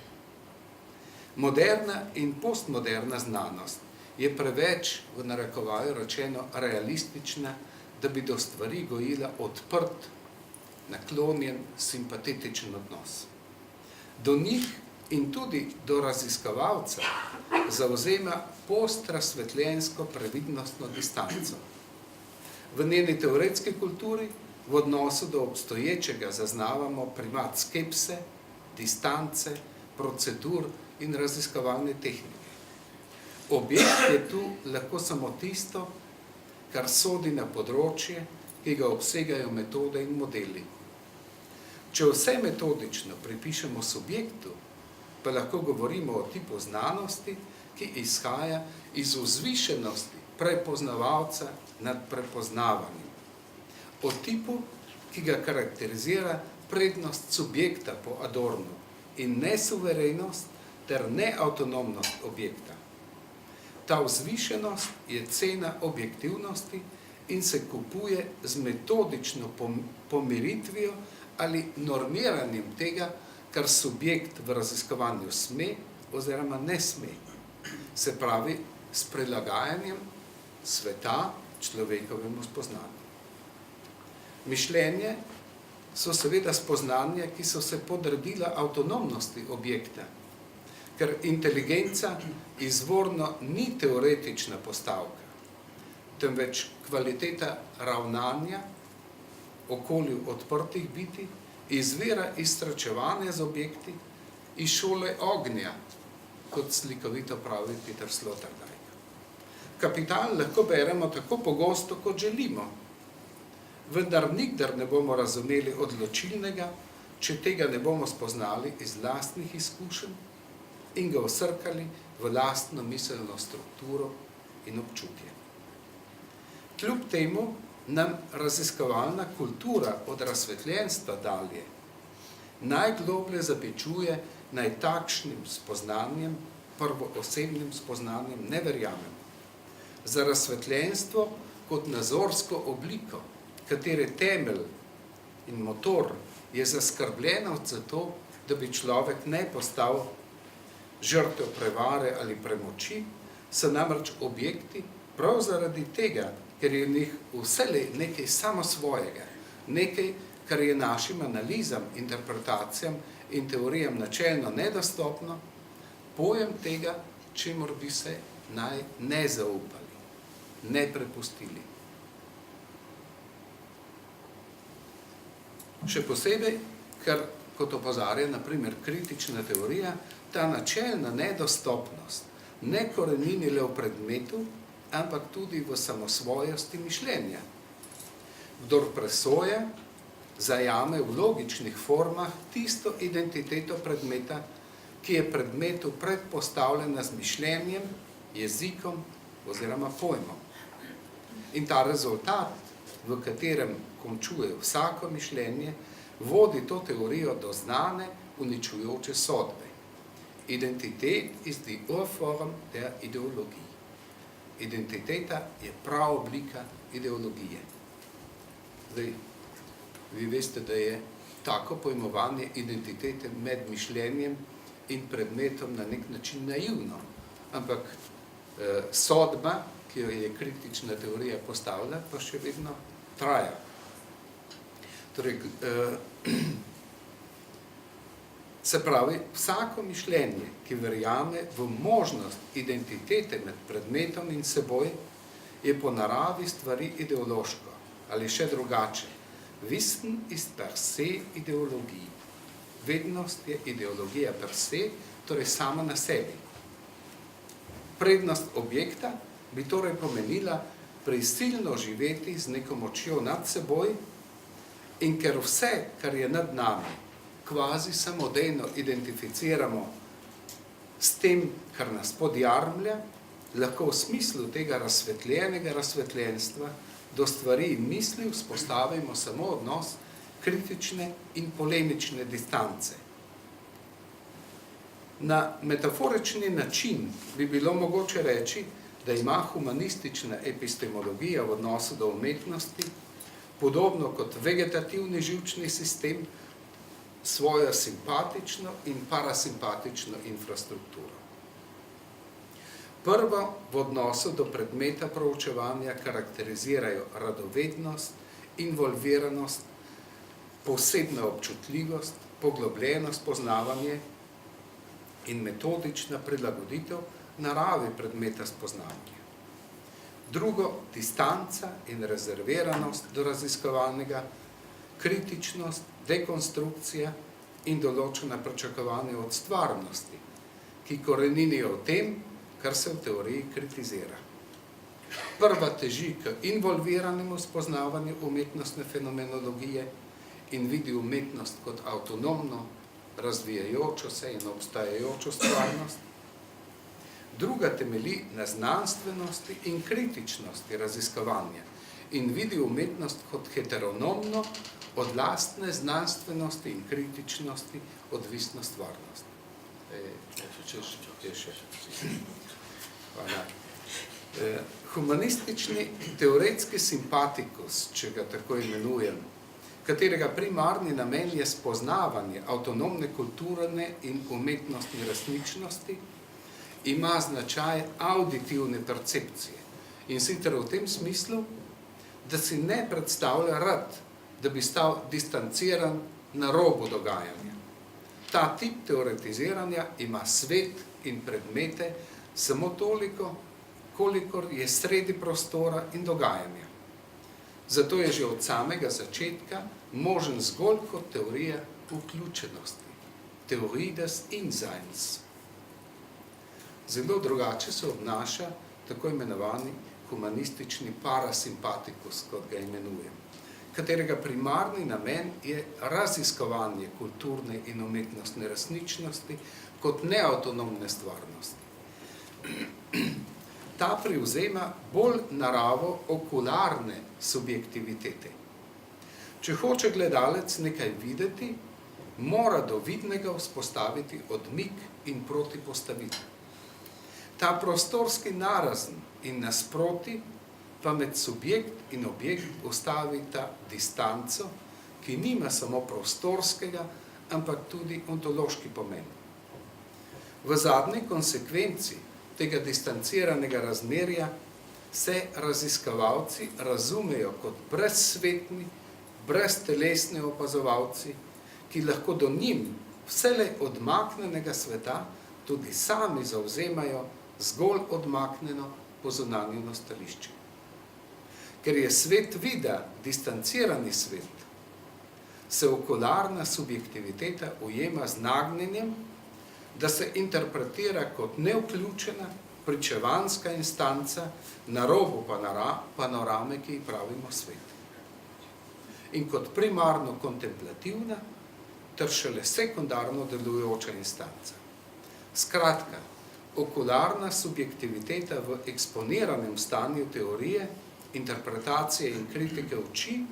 Moderna in postmoderna znanost je preveč, v narekovaju rečeno, realistična, da bi do stvari gojila odprt, naklonjen, simpatetičen odnos. Do njih in tudi do raziskovalca zavzema postrazsvetljensko previdnostno distanco. V njeni teoretski kulturi v odnosu do obstoječega zaznavamo primat skepse, distance, procedur in raziskovalne tehnike. Objekt je tu lahko samo tisto, kar sodi na področje, ki ga obsegajo metode in modeli. Če vse metodično pripišemo subjektu, pa lahko govorimo o tipu znanosti, ki izhaja iz vzvišenosti prepoznavalca nad prepoznavanjem. O tipu, ki ga karakterizira prednost subjekta po Adornu in nesuverenost ter neautonomnost objekta. Ta vzvišenost je cena objektivnosti in se kupuje z metodično pomiritvijo ali normiranjem tega, kar subjekt v raziskovanju sme oziroma ne sme. Se pravi, s prilagajanjem sveta človekovemu spoznanju. Mišljenje so seveda spoznanja, ki so se podredila avtonomnosti objekta, ker inteligenca izvorno ni teoretična postavka, temveč kvaliteta ravnanja okolju odprtih biti izvira iz srečevanja z objekti, iz šole ognja, kot slikovito pravi Peter Sloterdijk. Kapital lahko beremo tako pogosto, kot želimo, vendar nikdar ne bomo razumeli odločilnega, če tega ne bomo spoznali iz lastnih izkušenj in ga vsrkali v lastno miselno strukturo in občutje. Kljub temu nam raziskovalna kultura od razsvetljenstva dalje najgloblje zapičuje naj takšnim spoznanjem, prvoosebnim spoznanjem ne verjamemo. Za razsvetljenstvo kot nazorsko obliko, katere temelj in motor je zaskrbljenost za to, da bi človek ne postal žrtev prevare ali premoči, so namreč objekti prav zaradi tega, ker je v njih vselej nekaj samo svojega, nekaj, kar je našim analizam, interpretacijam in teorijam načelno nedostopno, pojem tega, čemur bi se naj ne zaupali, ne prepustili. Še posebej, ker, kot opozarja na primer kritična teorija, ta načelna nedostopnost ne korenini le v predmetu, ampak tudi v samosvojosti mišljenja. Kdor presoja, zajame v logičnih formah tisto identiteto predmeta, ki je predmetu predpostavljena z mišljenjem, jezikom oziroma pojmom. In ta rezultat, v katerem končuje vsako mišljenje, vodi to teorijo do znane, uničujoče sodbe. Identitet ist die Urform der Ideologie. Identiteta je prava oblika ideologije. Zdaj, vi veste, da je tako pojmovanje identitete med mišljenjem in predmetom na nek način naivno, ampak sodba, ki jo je kritična teorija postavila, pa še vedno traja. Torej, se pravi, vsako mišljenje, ki verjame v možnost identitete med predmetom in seboj, je po naravi stvari ideološko, ali še drugače. Wissen ist per se ideologija. Vednost je ideologija per se, torej sama na sebi. Prednost objekta bi torej pomenila prisilno živeti z neko močjo nad seboj in ker vse, kar je nad nami, kvazi samodejno identificiramo s tem, kar nas podjarmlja, lahko v smislu tega razsvetljenega razsvetljenstva do stvari in misli vzpostavimo samo odnos kritične in polemične distance. Na metaforični način bi bilo mogoče reči, da ima humanistična epistemologija v odnosu do umetnosti, podobno kot vegetativni živčni sistem, svojo simpatično in parasimpatično infrastrukturo. Prvo v odnosu do predmeta proučevanja karakterizirajo radovednost, involviranost, posebna občutljivost, poglobljeno spoznavanje in metodična prilagoditev naravi predmeta spoznavanja. Drugo, distanca in rezerviranost do raziskovalnega, kritičnost, dekonstrukcija in določena pričakovanja od stvarnosti, ki koreninijo v tem, kar se v teoriji kritizira. Prva teži k involviranemu spoznavanju umetnostne fenomenologije in vidi umetnost kot avtonomno, razvijajočo se in obstajajočo stvarnost. Druga temelji na znanstvenosti in kritičnosti raziskovanja in vidi umetnost kot heteronomno, od lastne znanstvenosti in kritičnosti odvisno stvarnost. Humanistični teoretski simpatikus, če ga tako imenujem, katerega primarni namen je spoznavanje avtonomne kulturne in umetnostne resničnosti, ima značaj auditivne percepcije. In sicer v tem smislu, da si ne predstavlja rad, da bi stal distanciran na robu dogajanja. Ta tip teoretiziranja ima svet in predmete samo toliko, kolikor je sredi prostora in dogajanja. Zato je že od samega začetka možen zgolj kot teorija vključenosti. Theorie des Inseins. Zelo drugače se obnaša tako imenovani humanistični parasimpatikus, kot ga imenujem, katerega primarni namen je raziskovanje kulturne in umetnostne resničnosti kot neavtonomne stvarnosti. Ta privzema bolj naravo okularne subjektivitete. Če hoče gledalec nekaj videti, mora do vidnega vzpostaviti odmik in protipostavitev. Ta prostorski narazen in nasproti pa med subjekt in objekt ustavita distanco, ki nima samo prostorskega, ampak tudi ontološki pomen. V zadnji konsekvenci tega distanciranega razmerja se raziskovalci razumejo kot brezsvetni, breztelesni opazovalci, ki lahko do njim vselej odmaknjenega sveta tudi sami zavzemajo zgolj odmaknjeno pozunanjeno stališče. Ker je svet vida distancirani svet, se okularna subjektiviteta ujema z nagnjenjem, da se interpretira kot nevključena pričevanska instanca na robu panorame, ki ji pravimo svet. In kot primarno kontemplativna ter šele sekundarno delujoča instanca. Skratka, okularna subjektiviteta v eksponiranem stanju teorije, interpretacije in kritike uči,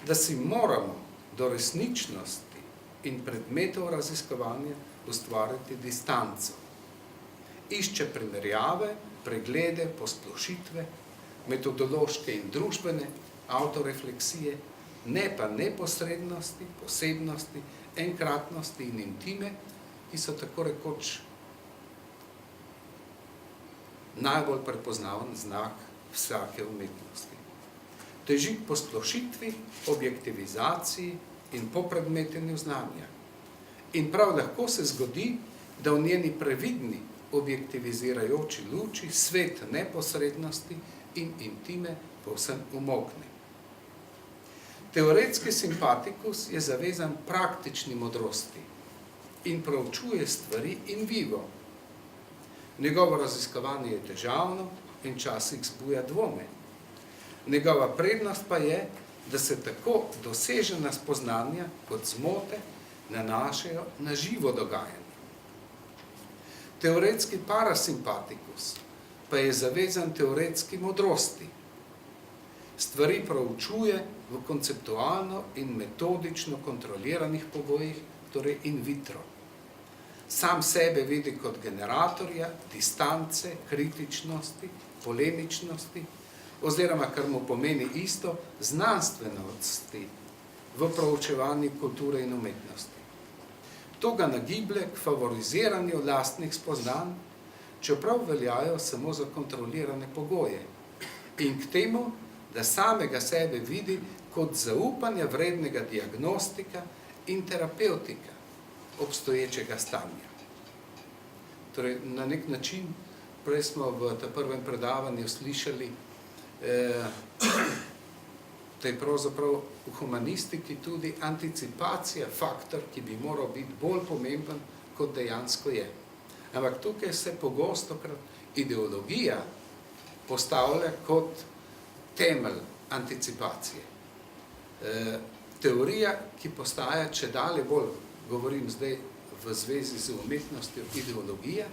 da si moramo do resničnosti in predmetov raziskovanja ustvariti distanco. Išče primerjave, preglede, posplošitve, metodološke in družbene, autorefleksije, ne pa neposrednosti, posebnosti, enkratnosti in intime, ki so tako rekoč najbolj prepoznaven znak vsake umetnosti. Teži k posplošitvi, objektivizaciji in popredmetenju znanja. In prav lahko se zgodi, da v njeni previdni, objektivizirajoči luči svet neposrednosti in intime povsem umolkne. Teoretski simpatikus je zavezan praktični modrosti in proučuje stvari in vivo. Njegovo raziskovanje je težavno in včasih zbuja dvome. Njegova prednost pa je, da se tako dosežena spoznanja kot zmote nanašajo na živo dogajanje. Teoretski parasimpatikus pa je zavezan teoretski modrosti. Stvari proučuje v konceptualno in metodično kontroliranih pogojih, torej in vitro. Sam sebe vidi kot generatorja distance, kritičnosti, polemičnosti, oziroma, kar mu pomeni isto, znanstvenosti v proučevanju kulture in umetnosti. To ga nagiblje k favoriziranju lastnih spoznanj, čeprav veljajo samo za kontrolirane pogoje, in k temu, da samega sebe vidi kot zaupanja vrednega diagnostika in terapeutika obstoječega stanja. Torej, na nek način, prej smo v tem prvem predavanju slišali, da je pravzaprav v humanistiki tudi anticipacija faktor, ki bi moral biti bolj pomemben, kot dejansko je. Ampak tukaj se pogostokrat ideologija postavlja kot temelj anticipacije. teorija, ki postaja čedalje bolj, govorim zdaj v zvezi z umetnostjo, ideologija,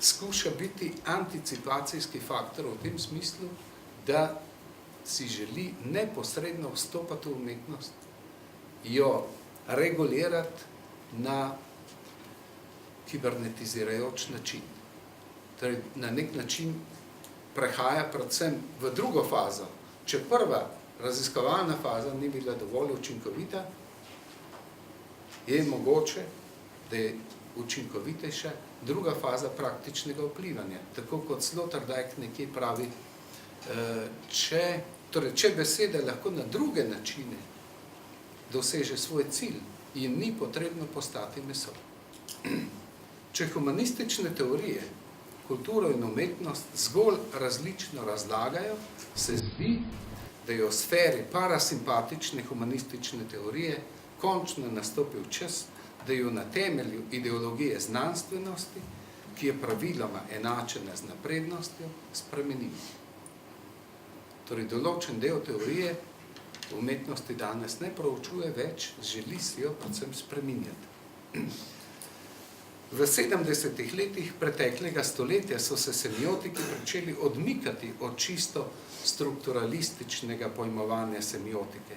skuša biti anticipacijski faktor v tem smislu, da si želi neposredno vstopati v umetnost, jo regulirati na kibernetizirajoč način. Torej, na nek način prehaja predvsem v drugo fazo. Če prva raziskovalna faza ni bila dovolj učinkovita, je mogoče, da je učinkovitejša druga faza praktičnega vplivanja. Tako kot Sloterdijk nekje pravi, če beseda lahko na druge načine doseže svoj cilj, jim ni potrebno postati meso. Če humanistične teorije, kulturo in umetnost zgolj različno razlagajo, se zdi, da je v sferi parasimpatične humanistične teorije končno nastopil čas, da jo na temelju ideologije znanstvenosti, ki je praviloma enačena z naprednostjo, spremenimo. Torej, določen del teorije v umetnosti danes ne proučuje več, želi si jo predvsem spreminjati. V 70. letih preteklega stoletja so se semiotiki pričeli odmikati od čisto strukturalističnega pojmovanja semiotike,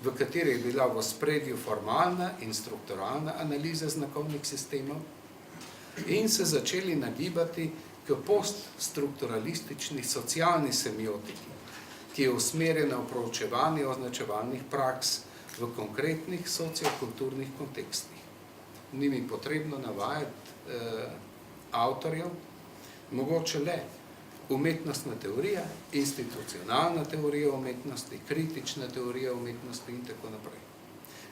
v kateri je bila v ospredju formalna in strukturalna analiza znakovnih sistemov, in se začeli nagibati k poststrukturalistični socialni semiotiki, ki je usmerjena v proučevanje označevalnih praks v konkretnih sociokulturnih kontekstih. Ni mi potrebno navajati avtorjev, mogoče le umetnostna teorija, institucionalna teorija umetnosti, kritična teorija umetnosti in tako naprej.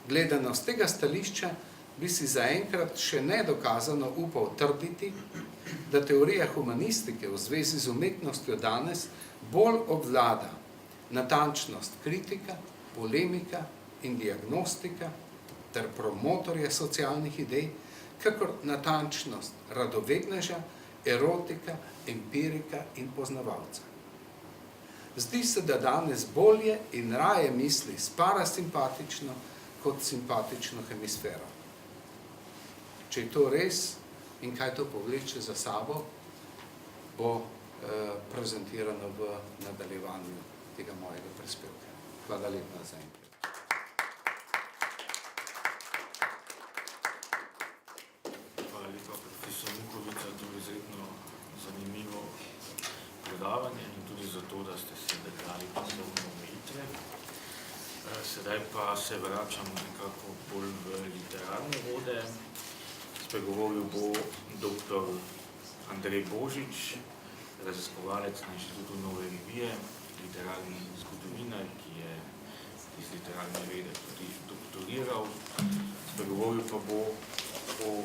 Gledano z tega stališča bi si zaenkrat še nedokazano upal trditi, da teorija humanistike v zvezi z umetnostjo danes bolj obvlada natančnost kritika, polemika in diagnostika ter promotorja socialnih idej, kakor natančnost radovedneža, erotika, empirika in poznavalca. Zdi se, da danes bolje in raje misli s parasimpatično kot simpatično hemisfero. Če je to res in kaj to povleče za sabo, bo prezentirano v nadaljevanju tega mojega prispevka. Hvala lepa za enkrat. Hvala lepa, profesor Mukovica, to je izredno zanimivo predavanje in tudi zato, da ste se držali pasovne omejitve. Sedaj pa se vračam nekako bolj v literarne vode. Spregovoril bo dr. Andrej Božič, raziskovalec na Inštitutu Nove revije, literarni zgodovinar, ki je iz literarne vede tudi doktoriral. Spregovoril pa bo o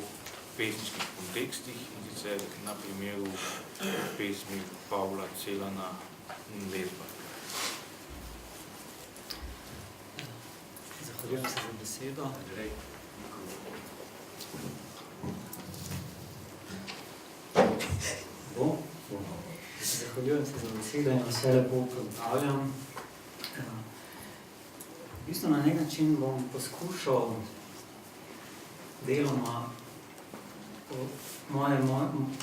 pesniških kontekstih in sicer na primeru pesmi Pavla Celana Lesba. Zahvaljujem se za besedo. Zahvaljujem se za besedo in vse lepo pozdravljam. V bistvu na nek način bom poskušal deloma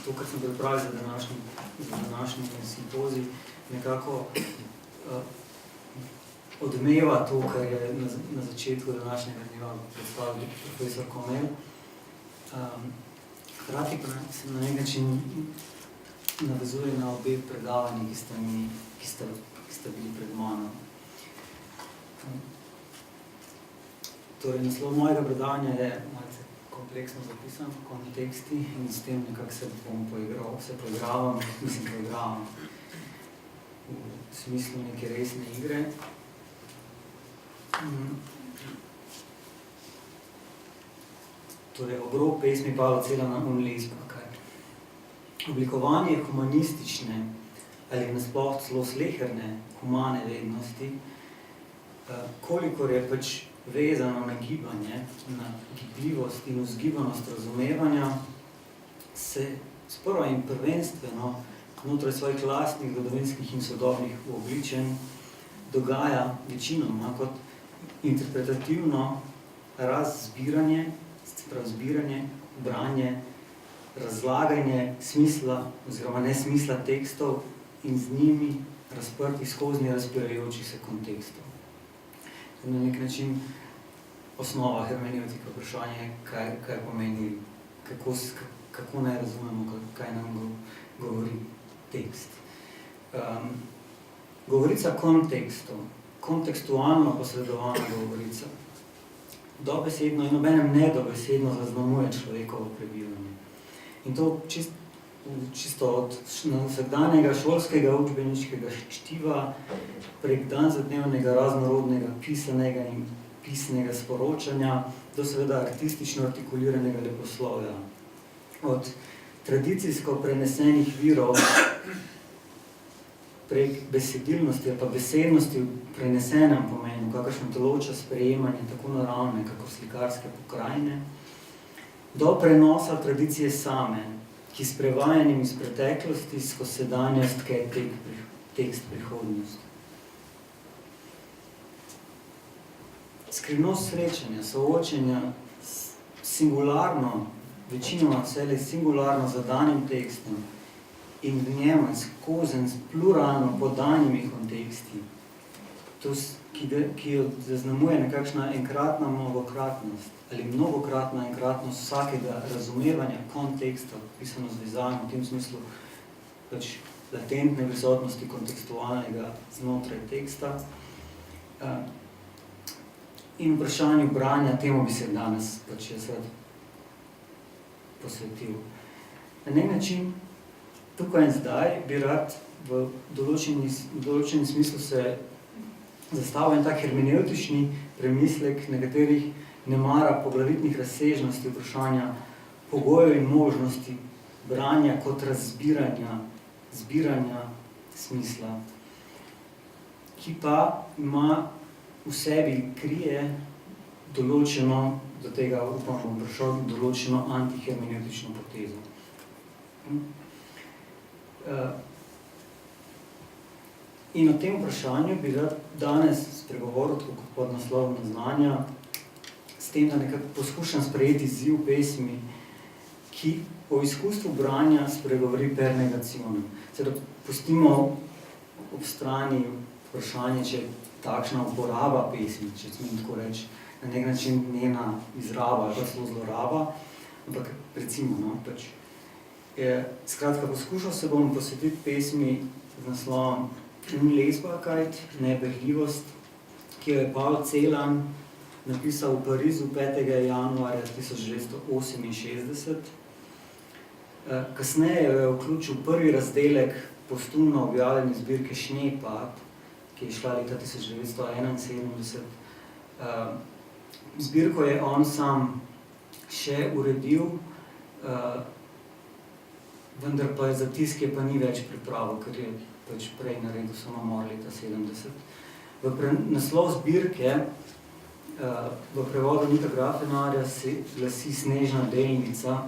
to, kar sem pripravil za današnji simpozij, nekako odmeva to, kar je na začetku današnjega dneva predstavil profesor Komel. Hkrati pa se na nek način navezuje na obe predavanji, ki sta bili pred mano. Torej, naslov mojega predavanja je malce kompleksno zapisan, konteksti, in s tem nekako se poigravam v smislu neke resne igre. Torej, obrok pesmi Pavla Celana Lesba. Oblikovanje humanistične ali nasploh celo sleherne humane vednosti, kolikor je pač vezano na gibanje, na gibljivost in vzgibanost razumevanja, se sprva in prvenstveno znotraj svojih lastnih zgodovinskih in sodobnih uobličenj dogaja večinoma kot interpretativno razbiranje, branje, razlaganje smisla oziroma nesmisla tekstov in z njimi razprtih skozi razpirajočih se kontekstov. Na nek način osnova hermeneutika vprašanje, kaj pomeni, kako naj razumemo, kaj nam govori tekst. Govorica kontekstov, kontekstualno posredovana govorica, dobesedno in obenem nedobesedno zaznamuje človekovo prebivanje. In to čisto od vsakdanjega šolskega učbeniškega štiva prek danzadnevnega raznorodnega pisanega in pisnega sporočanja do seveda artistično artikuliranega leposlovja. Od tradicijsko prenesenih virov prek besedilnosti ali pa besednosti v prenesenem pomenu, kakršno določa sprejemanje tako naravne, kako slikarske pokrajine, do prenosa tradicije same, ki s prevajanjem iz preteklosti skozi sedanjost tke tekst prihodnosti. Skrivnost srečanja, soočenja singularno, večinoma vselej singularno zadanim tekstom in v njem skozi pluralno podanimi konteksti, ki jo zaznamuje nekakšna enkratna mnogokratnost ali mnogokratna enkratnost vsakega razumevanja konteksta, pisano z vezalno, v tem smislu pač latentne prisotnosti kontekstualnega znotraj teksta. In vprašanju branja, temu bi se danes pač jaz rad posvetil. Na nek način, tukaj in zdaj bi rad v določenem smislu se zastavil en tak hermeneutični premislek, na katerih ne mara poglavitnih razsežnosti vprašanja pogojev in možnosti branja kot zbiranja smisla, ki pa ima v sebi krije določeno, do tega upam bom prišel, določeno antihermeneutično potezo. In o tem vprašanju bi rad danes spregovoril kot pod naslovom Znanja, s tem, da nekako poskušam sprejeti izziv pesmi, ki o izkustvu branja spregovori per negacionem. Sedaj pustimo ob strani vprašanje, če je takšna uporaba pesmi, če smem tako reči, na nek način njena izraba ali pa celo zloraba, ampak recimo, pač. Skratka, poskušal se bom posvetiti pesmi z naslovom Unlesbarkeit, neberljivost, ki jo je Paul Celan napisal v Parizu 5. januarja 1968. Kasneje jo je vključil prvi razdelek postumno objavljene zbirke Schneepad, ki je šla leta 1971. Zbirko je on sam še uredil, vendar pa za tisk je pa ni več pripravil, ker je pač prej naredil samomor leta 70. Naslov zbirke v prevodu Nika Grafenarja se glasi Snežna delnica,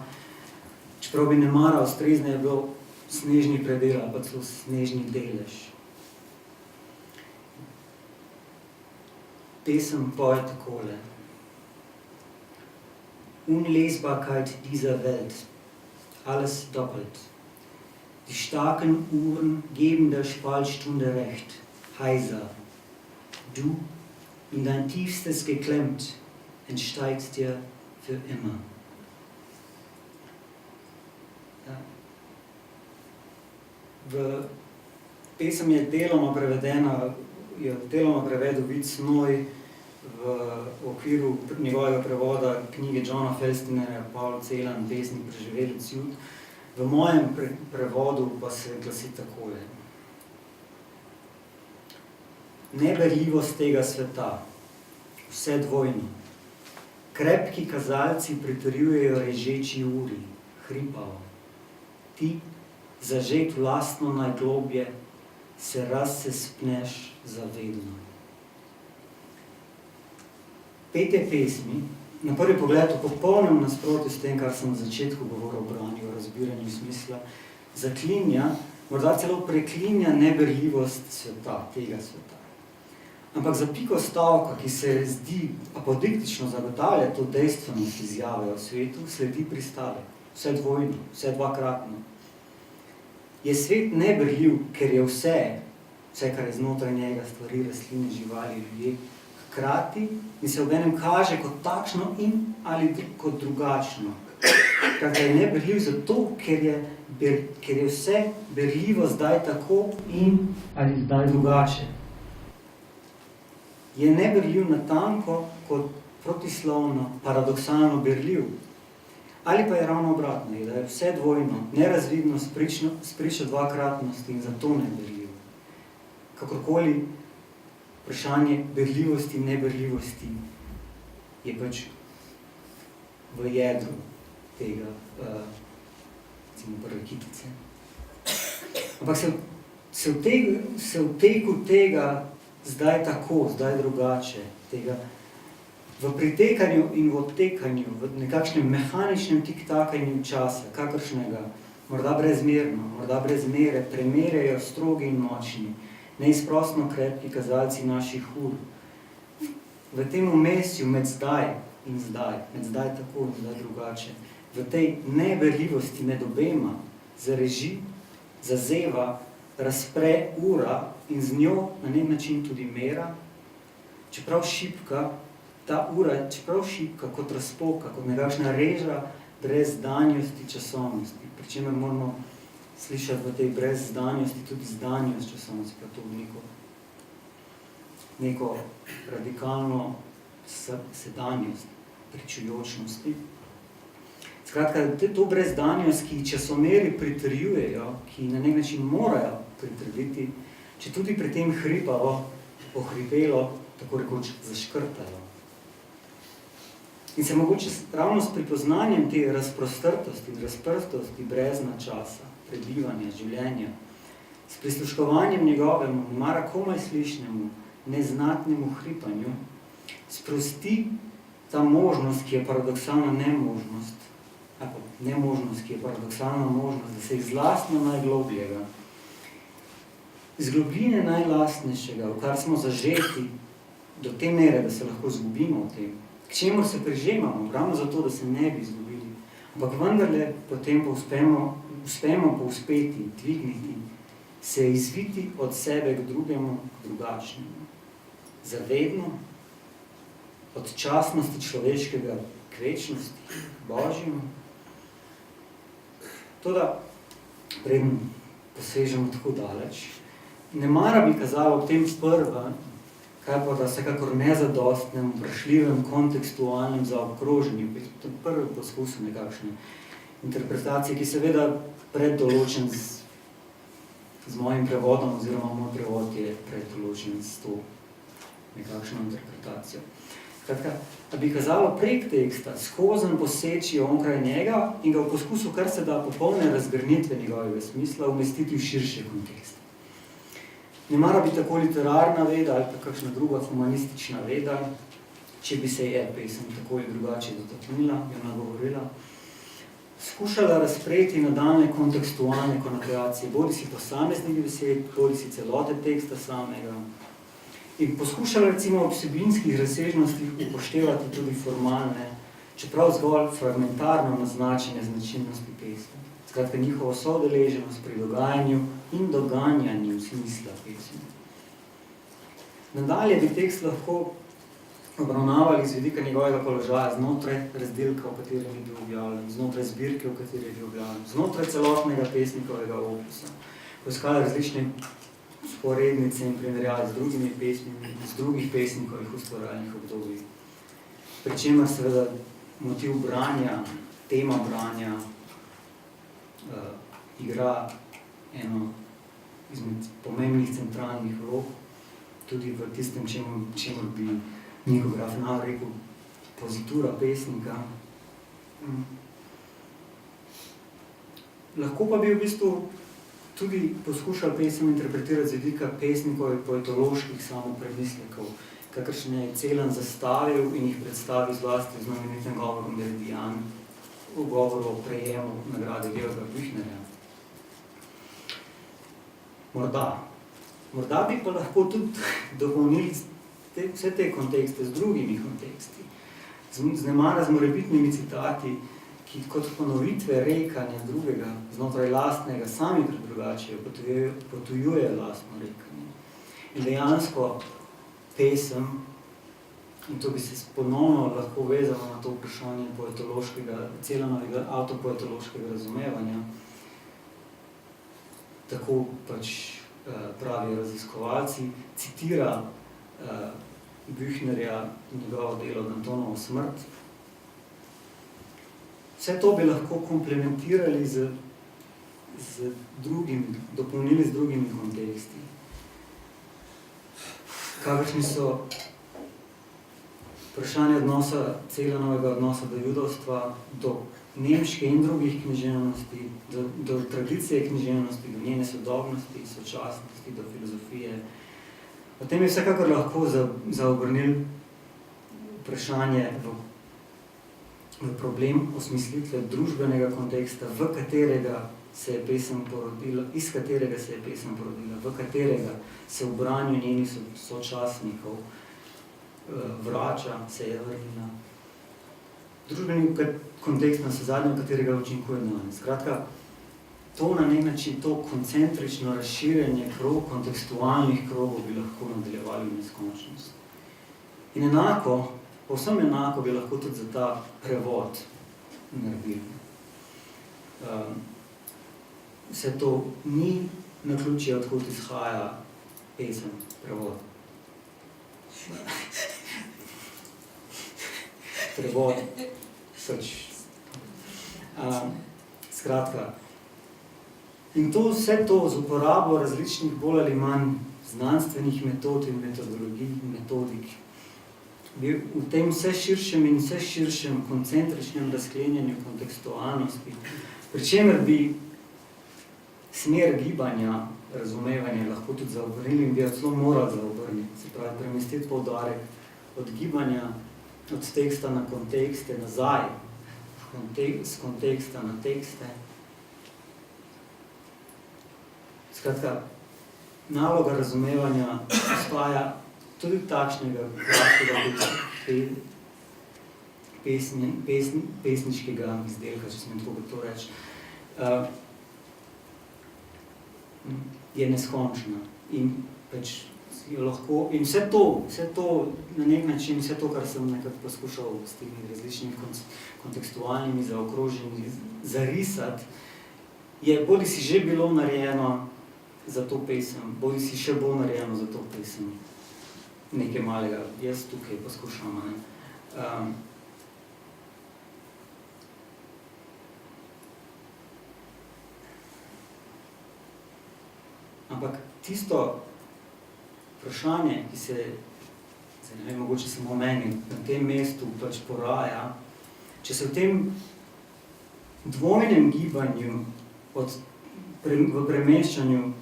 čeprav bi nemara ustrezneje bilo snežni predel ali pa celo snežni delež. Pesem poje takole. Unlesbarkeit dieser Welt, alles doppelt. Die starken Uhren geben der Spaltstunde recht, heiser. Du, in dein Tiefstes geklemmt, entsteigst dir für immer. Ja. Pesem je deloma prevedena, je deloma prevedel Vid Snoj v okviru njegovega prevoda knjige Johna Felstinerja, Paul Celan, pesnik Preživelec jud. V mojem prevodu pa se glasi takole. Neberljivost tega sveta, vse dvojno. Krepki kazalci pritrjujejo režeči uri, hripavo. Ti, zažet vlastno najglobje, se razsespneš zavedno. Petje pesmi, na prvi pogled v popolnem nasprotju s tem, kar sem na začetku govoril o branju, o razbiranju smisla, zaklinja, morda celo preklinja neberljivost sveta, tega sveta. Ampak za piko stavka, ki se zdi apodiktično zagotavlja to dejstvenost izjave o svetu, sledi pristavek. Vse dvojno, vse dvakratno. Je svet neberljiv, ker je vse, kar je znotraj njega, stvari, rastline, živali, ljudje, hkrati in se obenem kaže kot takšno in ali kot drugačno. Kar je neberljiv zato, ker je vse berljivo zdaj tako in ali zdaj drugače. Je neberljiv natanko kot protislovno, paradoksalno berljiv. Ali pa je ravno obratno, da je vse dvojno, nerazvidno, spričo dvakratnosti in zato neberljiv. Kakorkoli vprašanje berljivosti in neberljivosti je pač v jedru tega, recimo prve kitice. Ampak se v teku tega zdaj tako, zdaj drugače, tega v pritekanju in v odtekanju, v nekakšnem mehaničnem tik-takanju časa, kakršnega, morda brezmerno, morda brez mere, premerjajo strogi in močni, neizprostno krepki kazalci naših ur. V tem vmesju med zdaj in zdaj, med zdaj tako in zdaj drugače, v tej neberljivosti med obema zareži, zazeva, razpre ura in z njo na nek način tudi mera, čeprav šibka, ta ura, čeprav šibka kot razpoka, kot nekakšna reža brezdanjosti časovnosti, pri čemer moramo slišati v tej brezdanjosti tudi zdanjost časovnosti, pa to neko radikalno sedanjost, pričujočnosti. Skratka, to brezdanjost, ki časomeri pritrjujejo, ki na nek način morajo pritrditi, če tudi pri tem hripavo, ohripelo, tako rekoč zaškrtajo. In se mogoče ravno s pripoznanjem te razprostrtosti in razprstosti brezna časa, prebivanja, življenja, s prisluškovanjem njegovemu, mara komaj slišnemu, neznatnemu hripanju, sprosti ta možnost, ki je paradoksalna nemožnost, nemožnost, ki je paradoksalna možnost, da se iz lastno najglobljega, iz globline najlastnejšega, v kar smo zažeti, do te mere, da se lahko zgubimo v tem, k čemu se prežemamo, ravno zato, da se ne bi izgubili. Ampak vendarle potem uspemo povzpeti, dvigniti, se izviti od sebe k drugemu, k drugačnemu. Zavedno, od častnosti človeškega k večnosti, k Božjemu. Toda, preden posežemo tako daleč, ne mara bi kazalo v tem prva, kaj pa da vsekakor nezadostnem, vprašljivem, kontekstualnem zaokroženju, prvi poskus nekakšne interpretacije, ki seveda preddoločen z mojim prevodom, oziroma moj prevod je preddoločen s to nekakšno interpretacijo. Skratka, da bi kazalo prek teksta skozen poseči onkraj njega in ga v poskusu kar se da popolne razgrnitve njegovega smisla umestiti v širše kontekste. Ne mara bi tako literarna veda ali pa kakšna druga humanistična veda, če bi se je pesem tako ali drugače dotaknila, jo nagovorila, skušala razpreti nadaljne kontekstualne konotacije, bodi si posameznih besed, bodi si celote teksta samega, in poskušala recimo v vsebinskih razsežnostih upoštevati tudi formalne, čeprav zgolj fragmentarno naznačene značilnosti pesmi. Skratka, njihovo soudeleženost pri dogajanju in doganjanju smisla pesmi. Nadalje bi tekst lahko obravnavali z vidika njegovega položaja znotraj razdelka, v katerem je bil objavljen, znotraj zbirke, v kateri je bil objavljen, znotraj celotnega pesnikovega opusa, poiskali različne sporednice in primerjali z drugimi pesmimi, z drugih pesnikovih ustvarjalnih obdobij. Pri čemer seveda motiv branja, tema branja, igra eno izmed pomembnih centralnih vlog, tudi v tistem, čemu bi Niko Grafenau rekel, pozitura pesnika. Lahko pa bi v bistvu tudi poskušal pesem interpretirati z vidika pesnikovih poetoloških samopremislekov, kakršne je Celan zastavil in jih predstavil zlasti v znamenitem govoru Meridian, v govoru o prejemu nagrade Georga Büchnerja. Morda bi pa lahko tudi dopolnili vse te kontekste z drugimi konteksti, z morebitnimi citati, ki kot ponovitve rekanja drugega, znotraj lastnega, sami pred drugačijo, potujuje lastno rekanje. In dejansko pesem, in to bi se ponovno lahko vezalo na to vprašanje poetološkega, Celanovega avtopoetološkega razumevanja, tako pač pravijo raziskovalci, citira Büchnerja njegovo delo Dantonovo smrt. Vse to bi lahko komplementirali z drugim, dopolnili z drugimi konteksti. Kakršni so vprašanje odnosa, Celanovega odnosa do judovstva, do nemške in drugih književnosti, do tradicije književnosti, do njene sodobnosti, sočasnosti, do filozofije. Potem je vsekakor lahko zaobrnili vprašanje v problem osmislitve družbenega konteksta, v katerega se je pesem porodila, iz katerega se je pesem porodila, v katerega se v branju njenih sočasnikov vrača, se je vrnila. Družbeni kontekst na zadnjem, katerega učinkuje danes. Skratka, to na nek način, to koncentrično razširjanje kontekstualnih krogov bi lahko nadaljevali v neskončnost. In enako, povsem enako bi lahko tudi za ta prevod naredili. Vse to ni naključje, odkud izhaja pesem, prevod. Prevod, skratka. In to vse to z uporabo različnih bolj ali manj znanstvenih metod in metodologij in metodik bi v tem vse širšem in vse širšem koncentričnem razklenjanju kontekstualnosti, pri čemer bi smer gibanja, razumevanja lahko tudi zaobrnili in bi jo celo morali zaobrniti. Se pravi, premestiti poudarek od gibanja, od teksta na kontekste, nazaj, z konteksta na tekste. Skratka, naloga razumevanja ostaja tudi takšnega pesniškega izdelka, če sem tako to reči, je neskončna. In pač jo lahko, in vse to na nek način, vse to, kar sem nekako poskušal s temi različnimi kontekstualnimi zaokroženji zarisati, je bodi si že bilo narejeno za to pesem, bodi si še bo narejeno za to pesem. Nekaj malega, jaz tukaj poskušam. Ampak tisto vprašanje, ki se, ne vem, mogoče samo meni, na tem mestu pač poraja, če se v tem dvojnem gibanju v premeščanju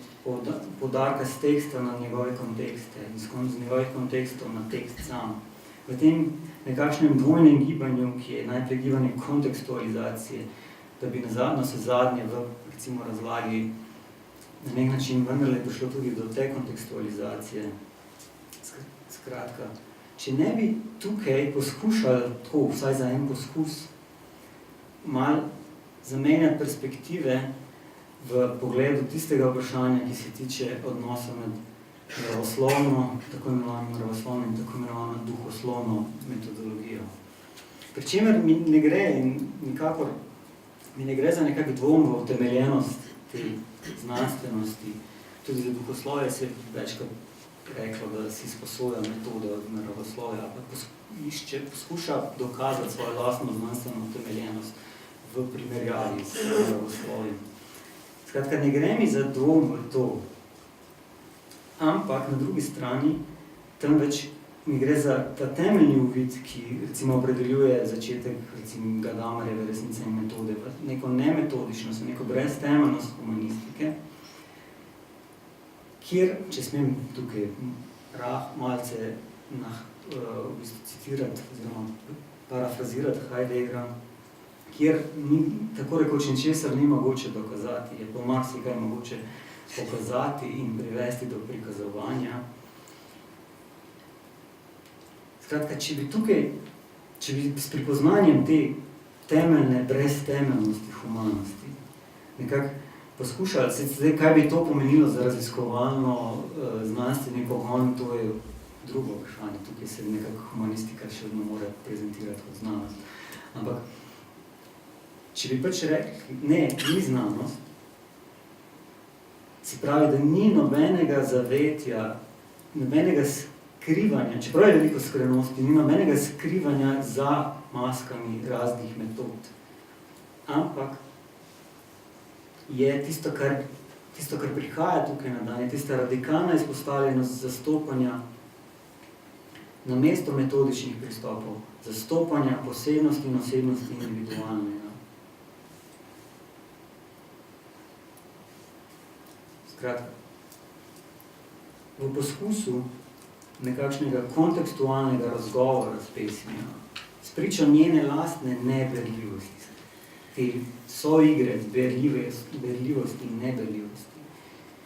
poudarka z teksta na njegove kontekste in z njegovih kontekstov na tekst sam. V tem nekakšnem dvojnem gibanju, ki je najprej gibanje kontekstualizacije, da bi navsezadnje v recimo razlagi na nek način vendarle prišlo tudi do te kontekstualizacije. Skratka, če ne bi tukaj poskušali, tako vsaj za en poskus, malo zamenjati perspektive v pogledu tistega vprašanja, ki se tiče odnosa med naravoslovno, tako imenovano naravoslovno in tako imenovano duhoslovno metodologijo. Pri čemer mi ne gre in nikakor mi ne gre za nekak dvom v utemeljenost te znanstvenosti. Tudi za duhoslovje se je večkrat reklo, da si sposoja metode od naravoslovja, ampak poskuša dokazati svojo lastno znanstveno utemeljenost v primerjavi s naravoslovjem. Skratka, ne gre mi za dvom v to, ampak na drugi strani, temveč mi gre za ta temeljni uvid, ki recimo opredeljuje začetek recimo Gadamerjeve resnice in metode, neko nemetodičnost, neko breztemeljnost humanistike, kjer, če smem tukaj malce citirati oziroma parafrazirati Heideggera, kjer tako rekoč ničesar ni mogoče dokazati, je pa marsikaj mogoče pokazati in privesti do prikazovanja. Skratka, če bi s pripoznanjem te temeljne breztemeljnosti humanosti nekako poskušali, zdaj, kaj bi to pomenilo za raziskovalno znanstveni pogon, to je drugo vprašanje, tukaj se nekako humanistika še vedno mora prezentirati kot znanost. Ampak, če bi pač rekli, ne, ni znanost, se pravi, da ni nobenega zavetja, nobenega skrivanja, čeprav je veliko skrivnosti, ni nobenega skrivanja za maskami raznih metod. Ampak je tisto, kar prihaja tukaj na dan, je tista radikalna izpostavljenost zastopanja namesto metodičnih pristopov, zastopanja posebnosti in osebnosti individualnega. Skratka, v poskusu nekakšnega kontekstualnega razgovora s pesmijo, spričo njene lastne neberljivosti, te soigre berljivosti in neberljivosti.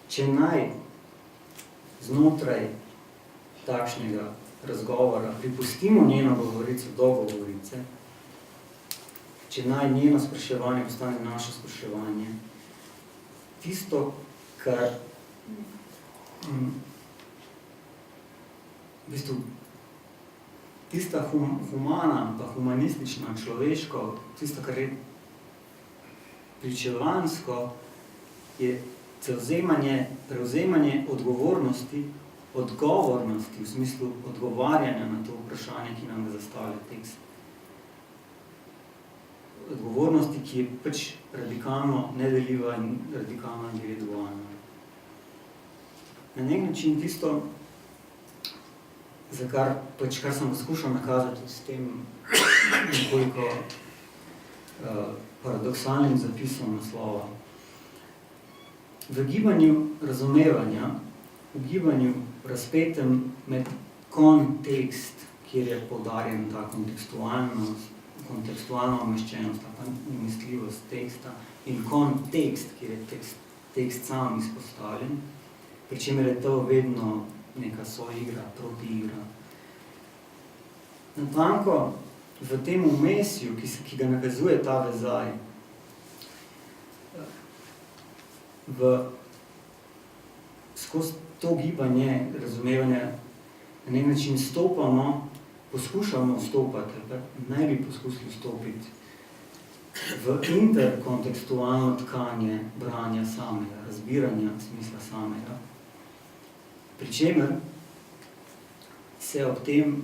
Če naj znotraj takšnega razgovora pripustimo njeno govorico do govorice, če naj njeno spraševanje postane naše spraševanje, tisto, kar v bistvu tista humana, pa humanistična, človeško, tisto, kar je pričevansko, je prevzemanje odgovornosti, odgovornosti v smislu odgovarjanja na to vprašanje, ki nam ga zastavlja tekst. Odgovornosti, ki je pač radikalno nedeljiva in radikalno individualna. Na nek način tisto, za kar sem poskušal nakazati s tem nekoliko paradoksalnim zapisom naslova. V gibanju razumevanja, v gibanju razpetem med kontekst, kjer je poudarjen ta kontekstualna umeščenost, ta umistljivost teksta, in kontekst, kjer je tekst sam izpostavljen, pri čemer je to vedno neka soigra, protiigra. Natanko v tem vmesju, ki ga nakazuje ta vezaj, skozi to gibanje, razumevanje, na nek način poskušamo vstopati, naj bi poskusili vstopiti v interkontekstualno tkanje branja samega, razbiranja smisla samega, pri čemer se ob tem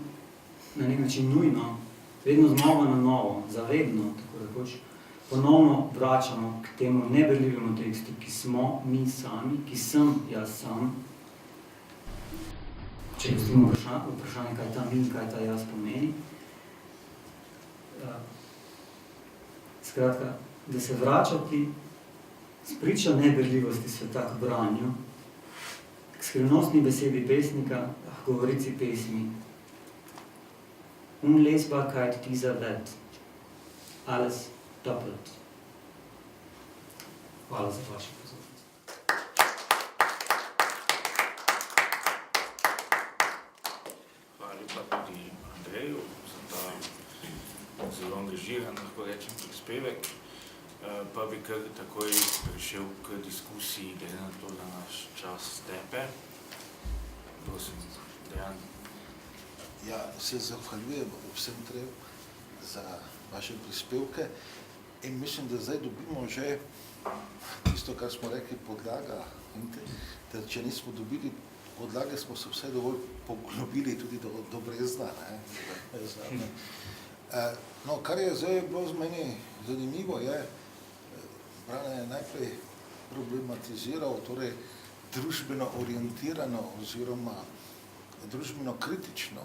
na nek način nujno, vedno znova na novo, zavedno, tako rekoč, ponovno vračamo k temu neberljivemu tekstu, ki smo mi sami, ki sem jaz sam. Če pustimo vprašanje, kaj ta mi, kaj ta jaz pomeni. Skratka, da se vračati spričo neberljivosti sveta k branju, k skrivnostni besedi pesnika, k govorici pesmi. Unlesbarkeit dieser Welt. Alles doppelt. Hvala za vašo pozornost. Hvala lepa tudi Andreju za ta zelo angažiran, lahko rečem, prispevek. Pa bi kar takoj prišel k diskusiji, glede na to, da naš čas tepe. Prosim, Dejan. Ja, se zahvaljujem vsem trem za vaše prispevke in mislim, da zdaj dobimo že tisto, kar smo rekli, podlaga. Da če nismo dobili podlage, smo se vse dovolj poglobili tudi do brezna. No, kar je zdaj bilo z meni zanimivo, je, Brane je najprej problematiziral, torej družbeno orientirano oziroma družbeno kritično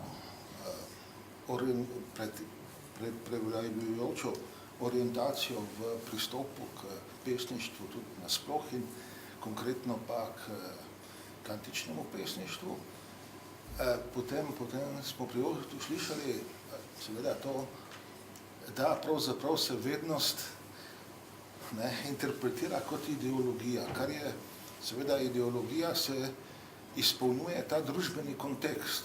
prevladujočo orientacijo v pristopu k pesništvu tudi nasploh in konkretno pa k antičnemu pesništvu. Potem smo pri Jožetu slišali, seveda to, da pravzaprav se vednost interpretira kot ideologija, kar je, seveda ideologija se izpolnjuje ta družbeni kontekst.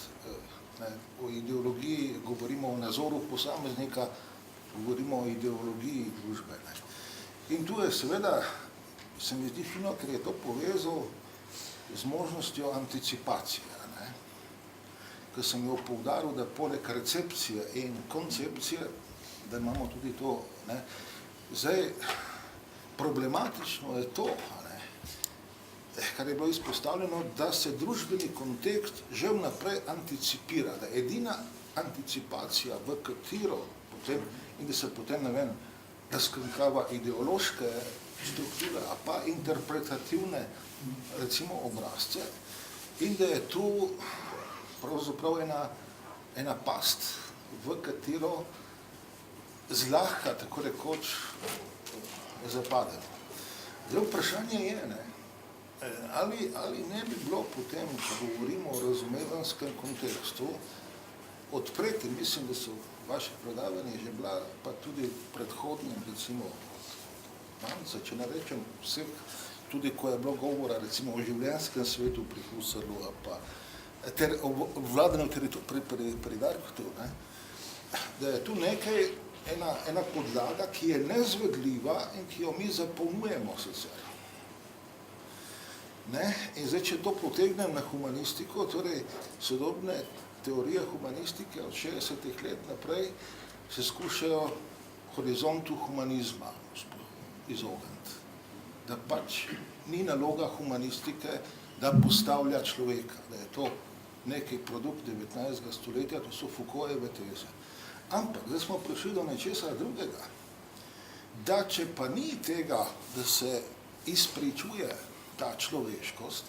Ne? O ideologiji govorimo o nazoru posameznika, govorimo o ideologiji družbe. Ne? In tu je seveda, se mi zdi fino, ker je to povezal z možnostjo anticipacije. Ne? Ker sem jo poudaril, da poleg recepcije in koncepcije, da imamo tudi to. Ne? Zdaj, problematično je to, ne? Kar je bilo izpostavljeno, da se družbeni kontekst že vnaprej anticipira, da edina anticipacija, v katero potem, in da se potem, ne vem, razkrinkava ideološke strukture, a pa interpretativne, recimo, obrazce, in da je tu pravzaprav ena past, v katero zlahka, tako rekoč, zapademo. Zdaj, vprašanje je, ne, ali ne bi bilo potem, ko govorimo o razumevanskem kontekstu, odpreti, mislim, da so vaše predavanje že bila, pa tudi predhodnim, recimo, Manca, če ne rečem vseh, tudi ko je bilo govora, recimo, o življenjskem svetu pri Husserlu, pa ter o vladanju pri Darktu, ne, da je tu nekaj, ena podlaga, ki je nezvedljiva in ki jo mi zapolnjujemo sicer. Ne? In zdaj, če to potegnem na humanistiko, torej sodobne teorije humanistike od 60-ih let naprej se skušajo horizontu humanizma izogniti. Da pač ni naloga humanistike, da postavlja človeka, da je to neki produkt 19. stoletja, to so Foucaultove teze. Ampak, zdaj smo prišli do nečesa drugega, da če pa ni tega, da se izpričuje ta človeškost,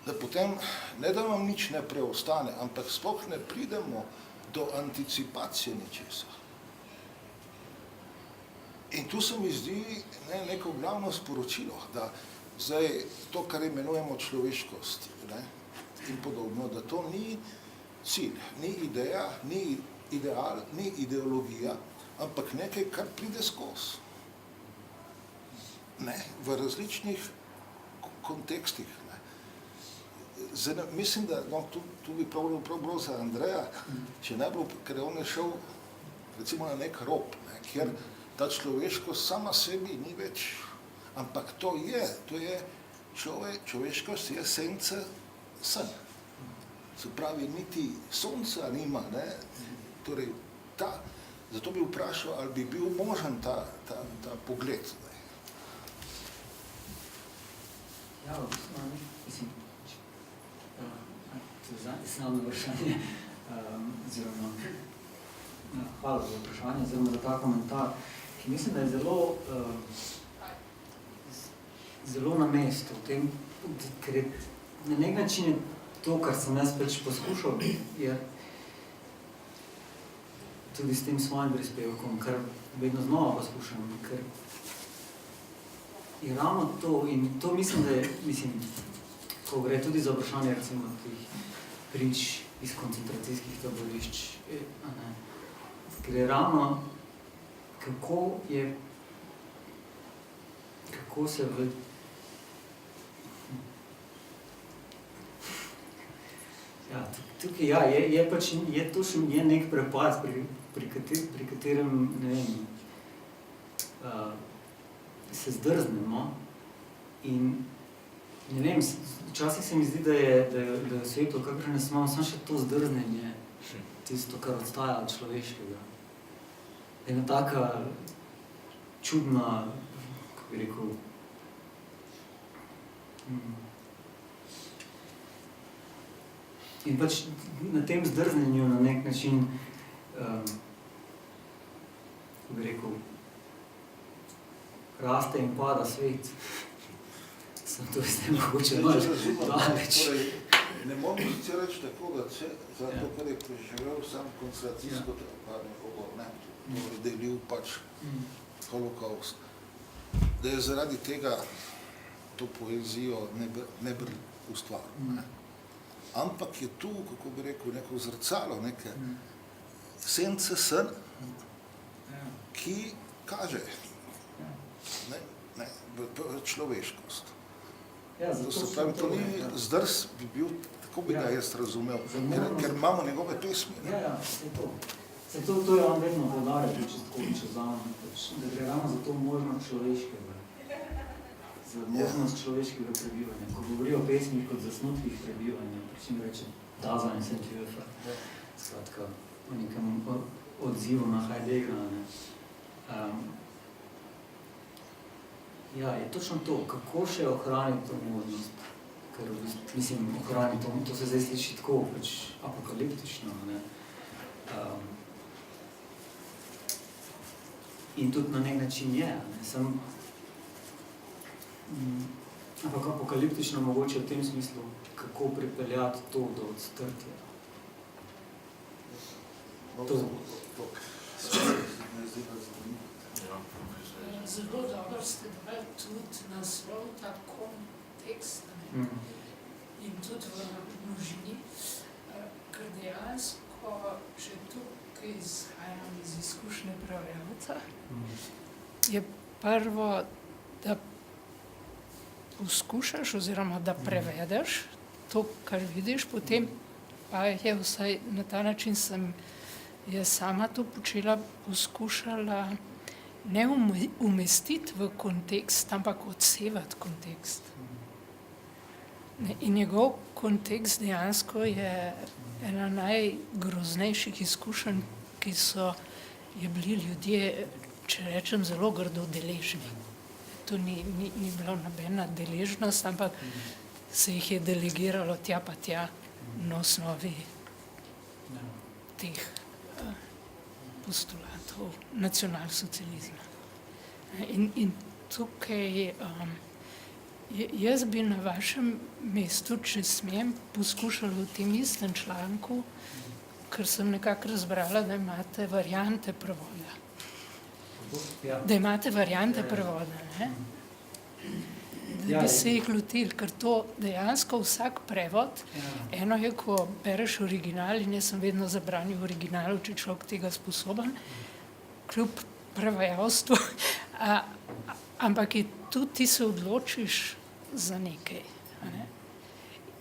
da potem ne da vam nič ne preostane, ampak sploh ne pridemo do anticipacije ničesa. In tu se mi zdi neko glavno sporočilo, da zdaj to, kar imenujemo človeškost, ne, in podobno, da to ni cilj, ni ideja, ni ideal, ni ideologija, ampak nekaj, kar pride skozi. Ne, v različnih kontekstih. Ne. Zdaj, mislim, da no, tu bi prav bilo za Andreja, če najbolj, ker on je šel recimo na nek rob, ne, kjer ta človeškost sama sebi ni več, ampak to je človeškost je sence sen. Se pravi, niti sonca nima, ne, torej zato bi vprašal, ali bi bil možen ta pogled. Ne. Ja, mislim, samo vprašanje, oziroma, hvala za vprašanje, oziroma za ta komentar, ki mislim, da je zelo na mestu v tem, ker je na nek način je to, kar sem jaz pač poskušal, je tudi s tem svojim prispevkom, kar vedno znova poskušam, ker je ravno to, in to mislim, da je, ko gre tudi za vprašanje, recimo, tih prič iz koncentracijskih taborišč, gre ravno, kako se v ja, tukaj, ja, je pač, je nek prepad, pri katerem, ne vem, se zdrznemo in, ne vem, včasih se mi zdi, da je v svetu, kakor ne smo, samo še to zdrznenje, tisto, kar odstaja od človeškega. Ena taka čudna, kako bi rekel, in pač na tem zdrznenju na nek način, kako bi rekel, raste in pada svet. Sem to zdaj mogoče malo daleč. Ne moram sicer reči tako, da zato, ker je preživel sam koncentracijsko tabor, ne, delil pač holokaust, da je zaradi tega to poezijo ne bi ustvaril. Ne. Ampak je tu, kako bi rekel, neko zrcalo, neke sence sen, ki kaže človeškost. Ja, to se pravi, to ni zdrs, bi bil Tako bi ga jaz razumel, ker imamo njegove pesmi. Ne? Ja, to je on vedno podarjal, če vzamem, da gre ravno za to možnost človeškega, za možnost človeškega prebivanja. Ko govori o pesmih kot zasnutkih prebivanja, pričem reče Dasein sind Höfe, skratka, o nekem odzivu na Heideggera. Ja, je točno to, kako še ohraniti to možnost, ker mislim, ohraniti to se zdaj sliši tako, pač apokaliptično, ne. In tudi na nek način je, ne, ampak apokaliptično mogoče v tem smislu, kako pripeljati to do odstrtja. Zelo dobro ste dali tudi naslov, ta kontekst, ne? In tudi v množini, ker dejansko, če tukaj izhajam iz izkušnje prevajalca, je prvo, da poskušaš oziroma da prevedeš to, kar vidiš, potem pa je vsaj na ta način sem jaz sama to počela, poskušala ne umestiti v kontekst, ampak odsevati kontekst. In njegov kontekst dejansko je ena najgroznejših izkušenj, ki so je bili ljudje, če rečem, zelo grdo deležni. To ni bila nobena deležnost, ampak se jih je delegiralo tja pa tja na osnovi teh postulatov nacionalsocializma. In tukaj jaz bi na vašem mestu, če smem, poskušala v tem istem članku, ker sem nekako razbrala, da imate variante prevoda. Da imate variante prevoda, ne? Da bi se jih lotili, ker to dejansko vsak prevod, eno je, ko bereš original, in jaz sem vedno zabranil originalu, če človek tega sposoben, kljub prevajalstvu, ampak je tudi ti se odločiš za nekaj. Ne?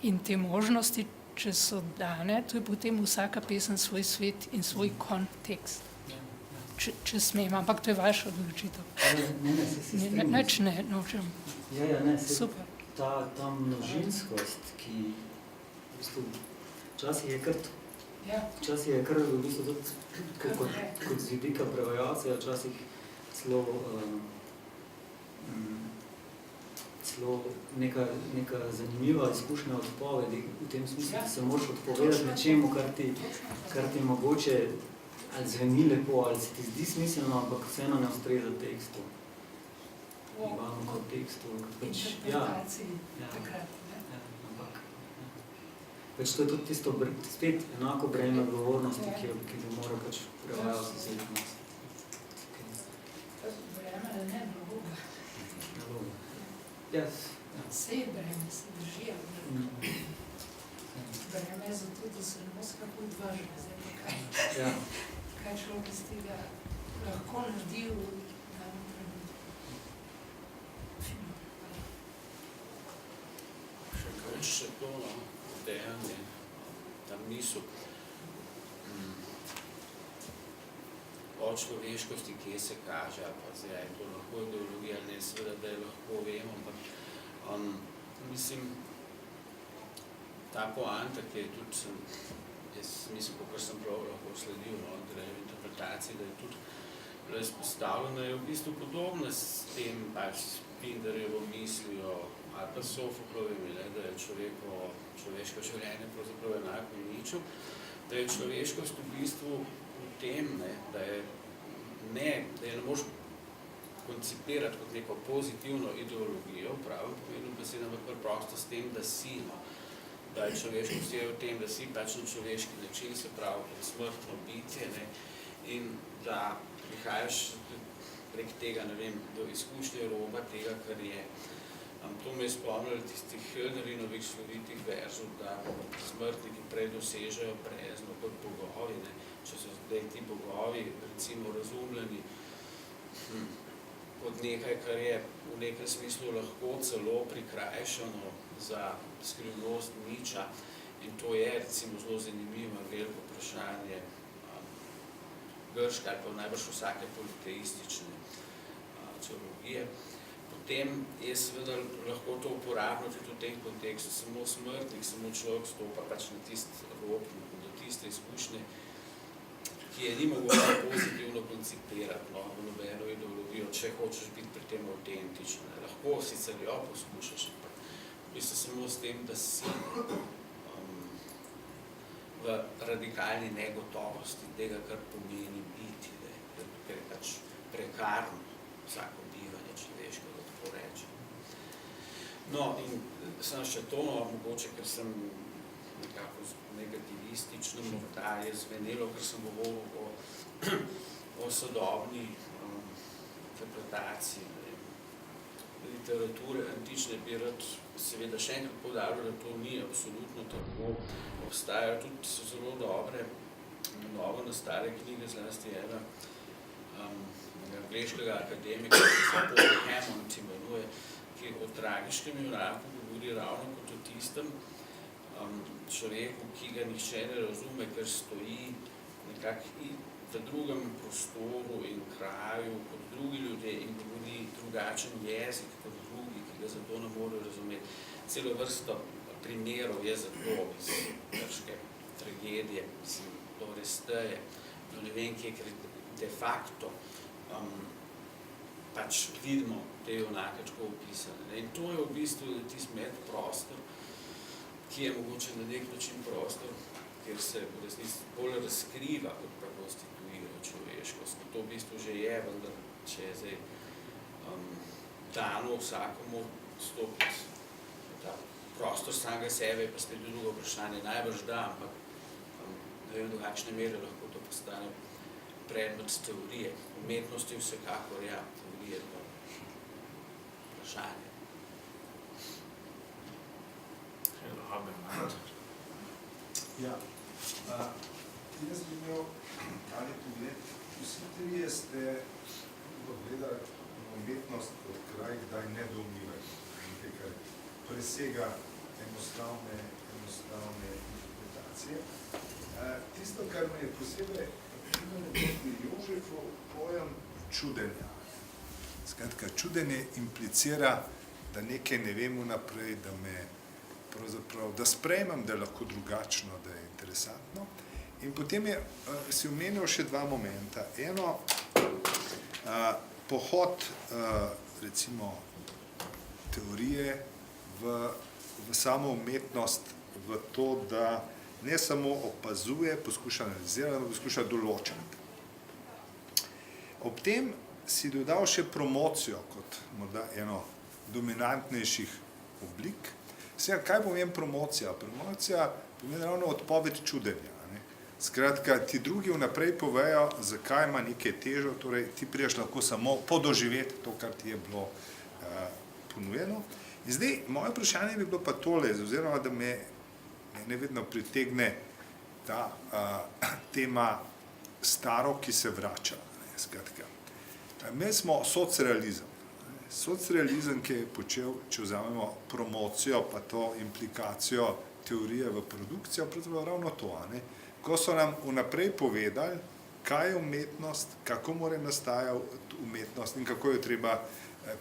In te možnosti, če so dane, to je potem vsaka pesem svoj svet in svoj kontekst. Če smem, ampak to je vaša odločitev. Nič ne, nočem. Super. Ta množinskost, ki v bistvu včasih je kar v bistvu tudi kot z vidika prevajalca, včasih celo neka zanimiva izkušnja odpovedi, v tem smislu, da se moraš odpovedati nečemu, kar ti mogoče ali zveni lepo, ali se ti zdi smiselno, ampak vseeno ne ustreza tekstu. Imamo kontekstu. Interpretaciji takrat, ne? Ampak to je tudi tisto spet enako breme odgovornosti, ki bi moral prevajalci vzeti. Breme ne naloga. Vse breme se držijo. Breme je zato, da se ne bo skako odvažil. Kaj človek iz tega lahko naredi v danem trenutku. Še to, dejanje, tam niso o človeškosti, kje se kaže, pa zdaj je to lahko ideologija, ne seveda, da je lahko vemo, ampak mislim, ta poanta, ki je tudi, jaz mislim, kakor sem prav lahko sledil, v interpretaciji, da je tudi bila izpostavljena, je v bistvu podobna s tem Pindarjevo mislijo, ali pa Sofoklovim, da je človeško življenje pravzaprav enako niču, da je človeškost v bistvu v tem, da je ne moš koncipirati kot neko pozitivno ideologijo, pravim pomenu beseda, ampak preprosto s tem, da si, da je človeškost je v tem, da si pač na človeški način, se pravi kot smrtno bitje, in da prihajaš prek tega, ne vem, do izkušnje roba tega, kar je. To me je spomnilo tistih Hölderlinovih slovitih verzov, da smrtniki prej dosežejo brezno kot bogovi, če so zdaj ti bogovi, recimo, razumljeni kot nekaj, kar je v nekem smislu lahko celo prikrajšano za skrivnost niča, In to je recimo zelo zanimivo, veliko vprašanje grške ali pa najbrž vsake politeistične teologije. Potem je seveda lahko to uporabno tudi v tem kontekstu, samo smrtnik, samo človek stopa pač na tisti rob, do tiste izkušnje, ki je ni mogoče pozitivno koncipirati, no, v nobeno ideologijo, če hočeš biti pri tem avtentičen. Lahko sicer jo poskušaš, ampak v bistvu samo s tem, da si v radikalni negotovosti tega, kar pomeni biti, ker je pač prekarno vsako bivanje človeškega, tako rečem. No, in sem še to, mogoče, ker sem nekako negativistično, morda je zvenelo, ker sem govoril o sodobni interpretaciji literature antične, bi rad seveda še enkrat poudaril, da to ni absolutno tako. Obstajajo tudi zelo dobre, novo nastale knjige, zlasti ena angleškega akademika, ki se Paul Hammond imenuje, ki o tragičnem junaku govori ravno kot o tistem človeku, ki ga nihče ne razume, ker stoji nekako v drugem prostoru in kraju kot drugi ljudje in govori drugačen jezik kot drugi, ki ga zato ne morejo razumeti. Celo vrsto primerov je zato iz grške tragedije, do Oresteje, do ne vem kje, ker de facto pač vidimo te junake tako opisane. In to je v bistvu tisti medprostor, ki je mogoče na nek način prostor, kjer se v resnici bolj razkriva, kot pa konstituira človeškost. To v bistvu že je, vendar če je zdaj dano vsakomu stopiti ta prostor samega sebe, pa spet drugo vprašanje, najbrž da, ampak ne vem, do kakšne mere lahko to postane predmet teorije. Umetnosti vsekakor, ja, teorije pa vprašanje. Ja, jaz bi imel ali pogled, vsi trije ste gledali umetnost kot kraj, kdaj nedoumljivajo, nekaj, kar presega enostavne interpretacije. Tisto, kar me je posebej pri Jožefu pojem čudenja. Skratka, čudenje implicira, da nekaj ne vem vnaprej, da me pravzaprav, da sprejmem, da je lahko drugačno, da je interesantno. In potem je si omenil še dva momenta. Eno, pohod, recimo, teorije v samo umetnost, v to, da ne samo opazuje, poskuša analizirati, ampak poskuša določati. Ob tem si dodal še promocijo kot morda eno dominantnejših oblik. Vsega, kaj pomeni promocija? Promocija pomeni ravno odpoved čudenja. Skratka, ti drugi vnaprej povejo, zakaj ima nekaj težo, torej ti priješ lahko samo podoživeti to, kar ti je bilo ponujeno. In zdaj, moje vprašanje bi bilo pa tole, oziroma da me vedno pritegne ta tema staro, ki se vrača. Skratka, imeli smo socrealizem. Socrealizem, ki je počel, če vzamemo promocijo, pa to implikacijo teorije v produkcijo, pravzaprav ravno to, ko so nam vnaprej povedali, kaj je umetnost, kako mora nastajati umetnost in kako jo treba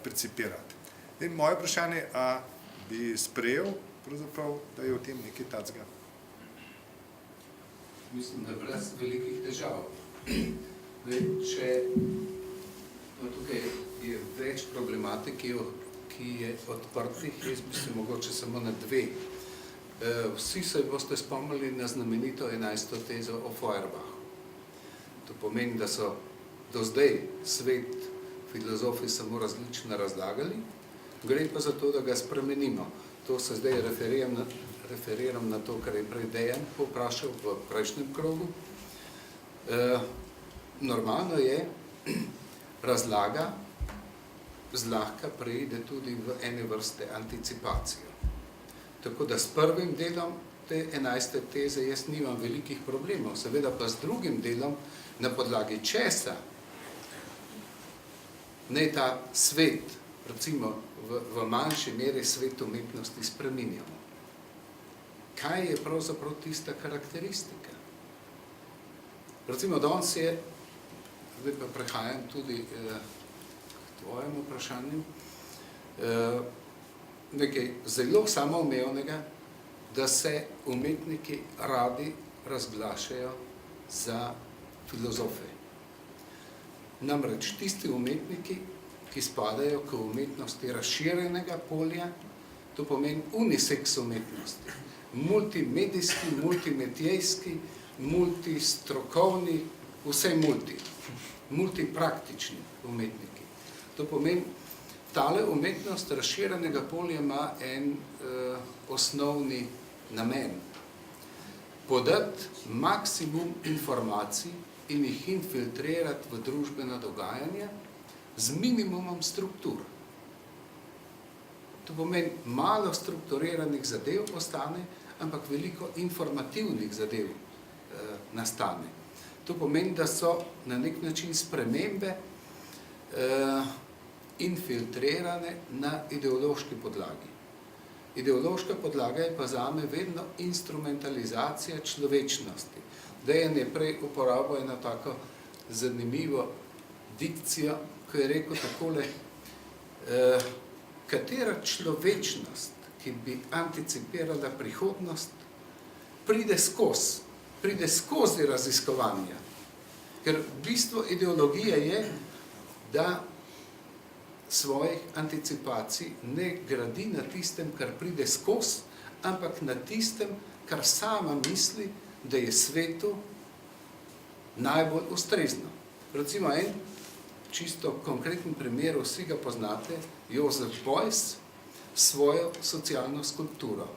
percipirati. In moje vprašanje, a bi sprejel, pravzaprav, da je v tem nekaj tacga? Mislim, da brez velikih težav. Če tukaj je več problematiki, ki je odprtih, jaz bi se mogoče samo na dve. Vsi se boste spomnili na znamenito 11. tezo o Feuerbachu. To pomeni, da so do zdaj svet filozofi samo različno razlagali, gre pa za to, da ga spremenimo. To se zdaj referiram na to, kar je prej Dejan povprašal v prejšnjem krogu. Normalno je, razlaga zlahka preide tudi v ene vrste anticipacijo. Tako da s prvim delom te 11. teze jaz nimam velikih problemov, seveda pa s drugim delom, na podlagi česa ne ta svet, recimo v manjši meri svet umetnosti spreminjamo. kaj je pravzaprav tista karakteristika. Recimo, danes je, zdaj pa prehajam tudi k tvojemu vprašanju, nekaj zelo samoumevnega, da se umetniki radi razglašajo za filozofe. Namreč tisti umetniki, ki spadajo k umetnosti razširjenega polja, to pomeni unisex umetnosti, multimedijski, multimetijski, multistrokovni, vse multipraktični umetniki. To pomeni, tale umetnost razširjenega polja ima en osnovni namen. Podati maksimum informacij in jih infiltrirati v družbena dogajanja z minimumom struktur. To pomeni, malo strukturiranih zadev ostane, ampak veliko informativnih zadev nastane. To pomeni, da so na nek način spremembe infiltrirane na ideološki podlagi. Ideološka podlaga je pa zame vedno instrumentalizacija človečnosti. Dejan je prej uporabil eno tako zanimivo dikcijo, ko je rekel takole, katera človečnost, ki bi anticipirala prihodnost, pride skozi raziskovanja. Ker bistvo ideologije je, da svojih anticipacij ne gradi na tistem, kar pride skozi, ampak na tistem, kar sama misli, da je svetu najbolj ustrezno. Recimo en čisto konkreten primer, vsi ga poznate, Joseph Beuys, svojo socialno skulpturo.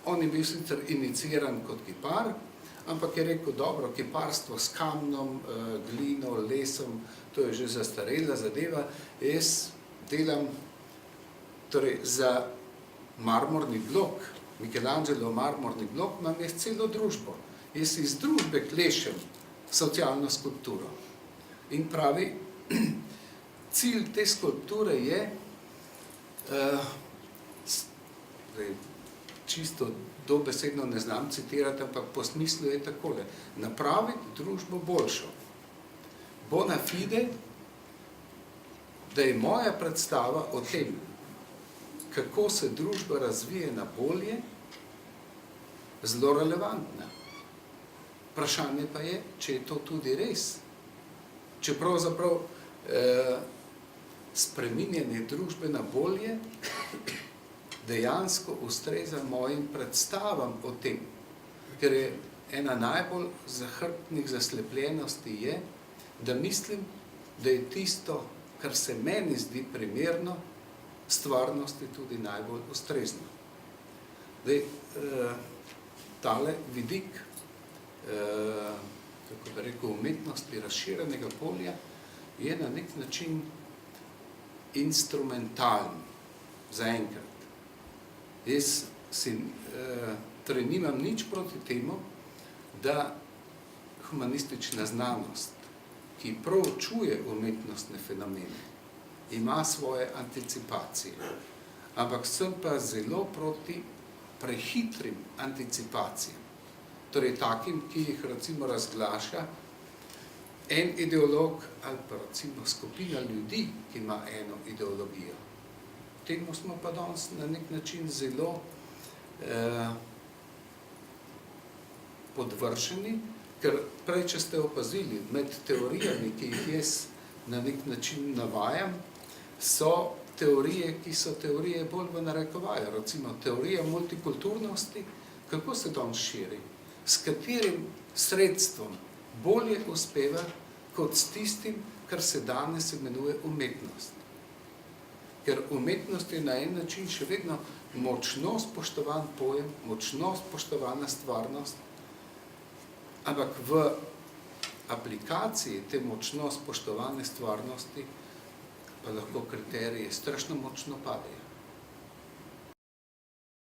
On je bil sicer iniciiran kot kipar, ampak je rekel, dobro, kiparstvo s kamnom, glino, lesom, to je že zastarela zadeva, jaz delam torej, za marmorni blok, Michelangelo marmorni blok, imam jaz celo družbo. Jaz iz družbe klešem socialno skulpturo. In pravi, cilj te skulpture je, čisto dobesedno ne znam citirati, ampak po smislu je takole, napraviti družbo boljšo. Bona fide, da je moja predstava o tem, kako se družba razvije na bolje, zelo relevantna. Vprašanje pa je, če je to tudi res. Če pravzaprav spreminjanje družbe na bolje dejansko ustreza mojim predstavam o tem. Ker je ena najbolj zahrbtnih zaslepljenosti je, da mislim, da je tisto, kar se meni zdi primerno, stvarnosti tudi najbolj ustrezno. Tale vidik, kako bi rekel, umetnosti razširjenega polja je na nek način instrumentalen zaenkrat. Jaz torej nimam nič proti temu, da humanistična znanost, ki proučuje umetnostne fenomene, ima svoje anticipacije. Ampak sem pa zelo proti prehitrim anticipacijam. Torej takim, ki jih recimo razglaša en ideolog ali pa recimo skupina ljudi, ki ima eno ideologijo. Temu smo pa danes na nek način zelo podvršeni, ker prej, če ste opazili, med teorijami, ki jih jaz na nek način navajam, so teorije, ki so teorije bolj v narekovaju. Recimo, teorija multikulturnosti, kako se danes širi? S katerim sredstvom bolje uspeva kot s tistim, kar se danes imenuje umetnost. Ker umetnost je na en način še vedno močno spoštovan pojem, močno spoštovana stvarnost, ampak v aplikaciji te močno spoštovane stvarnosti pa lahko kriteriji strašno močno padejo.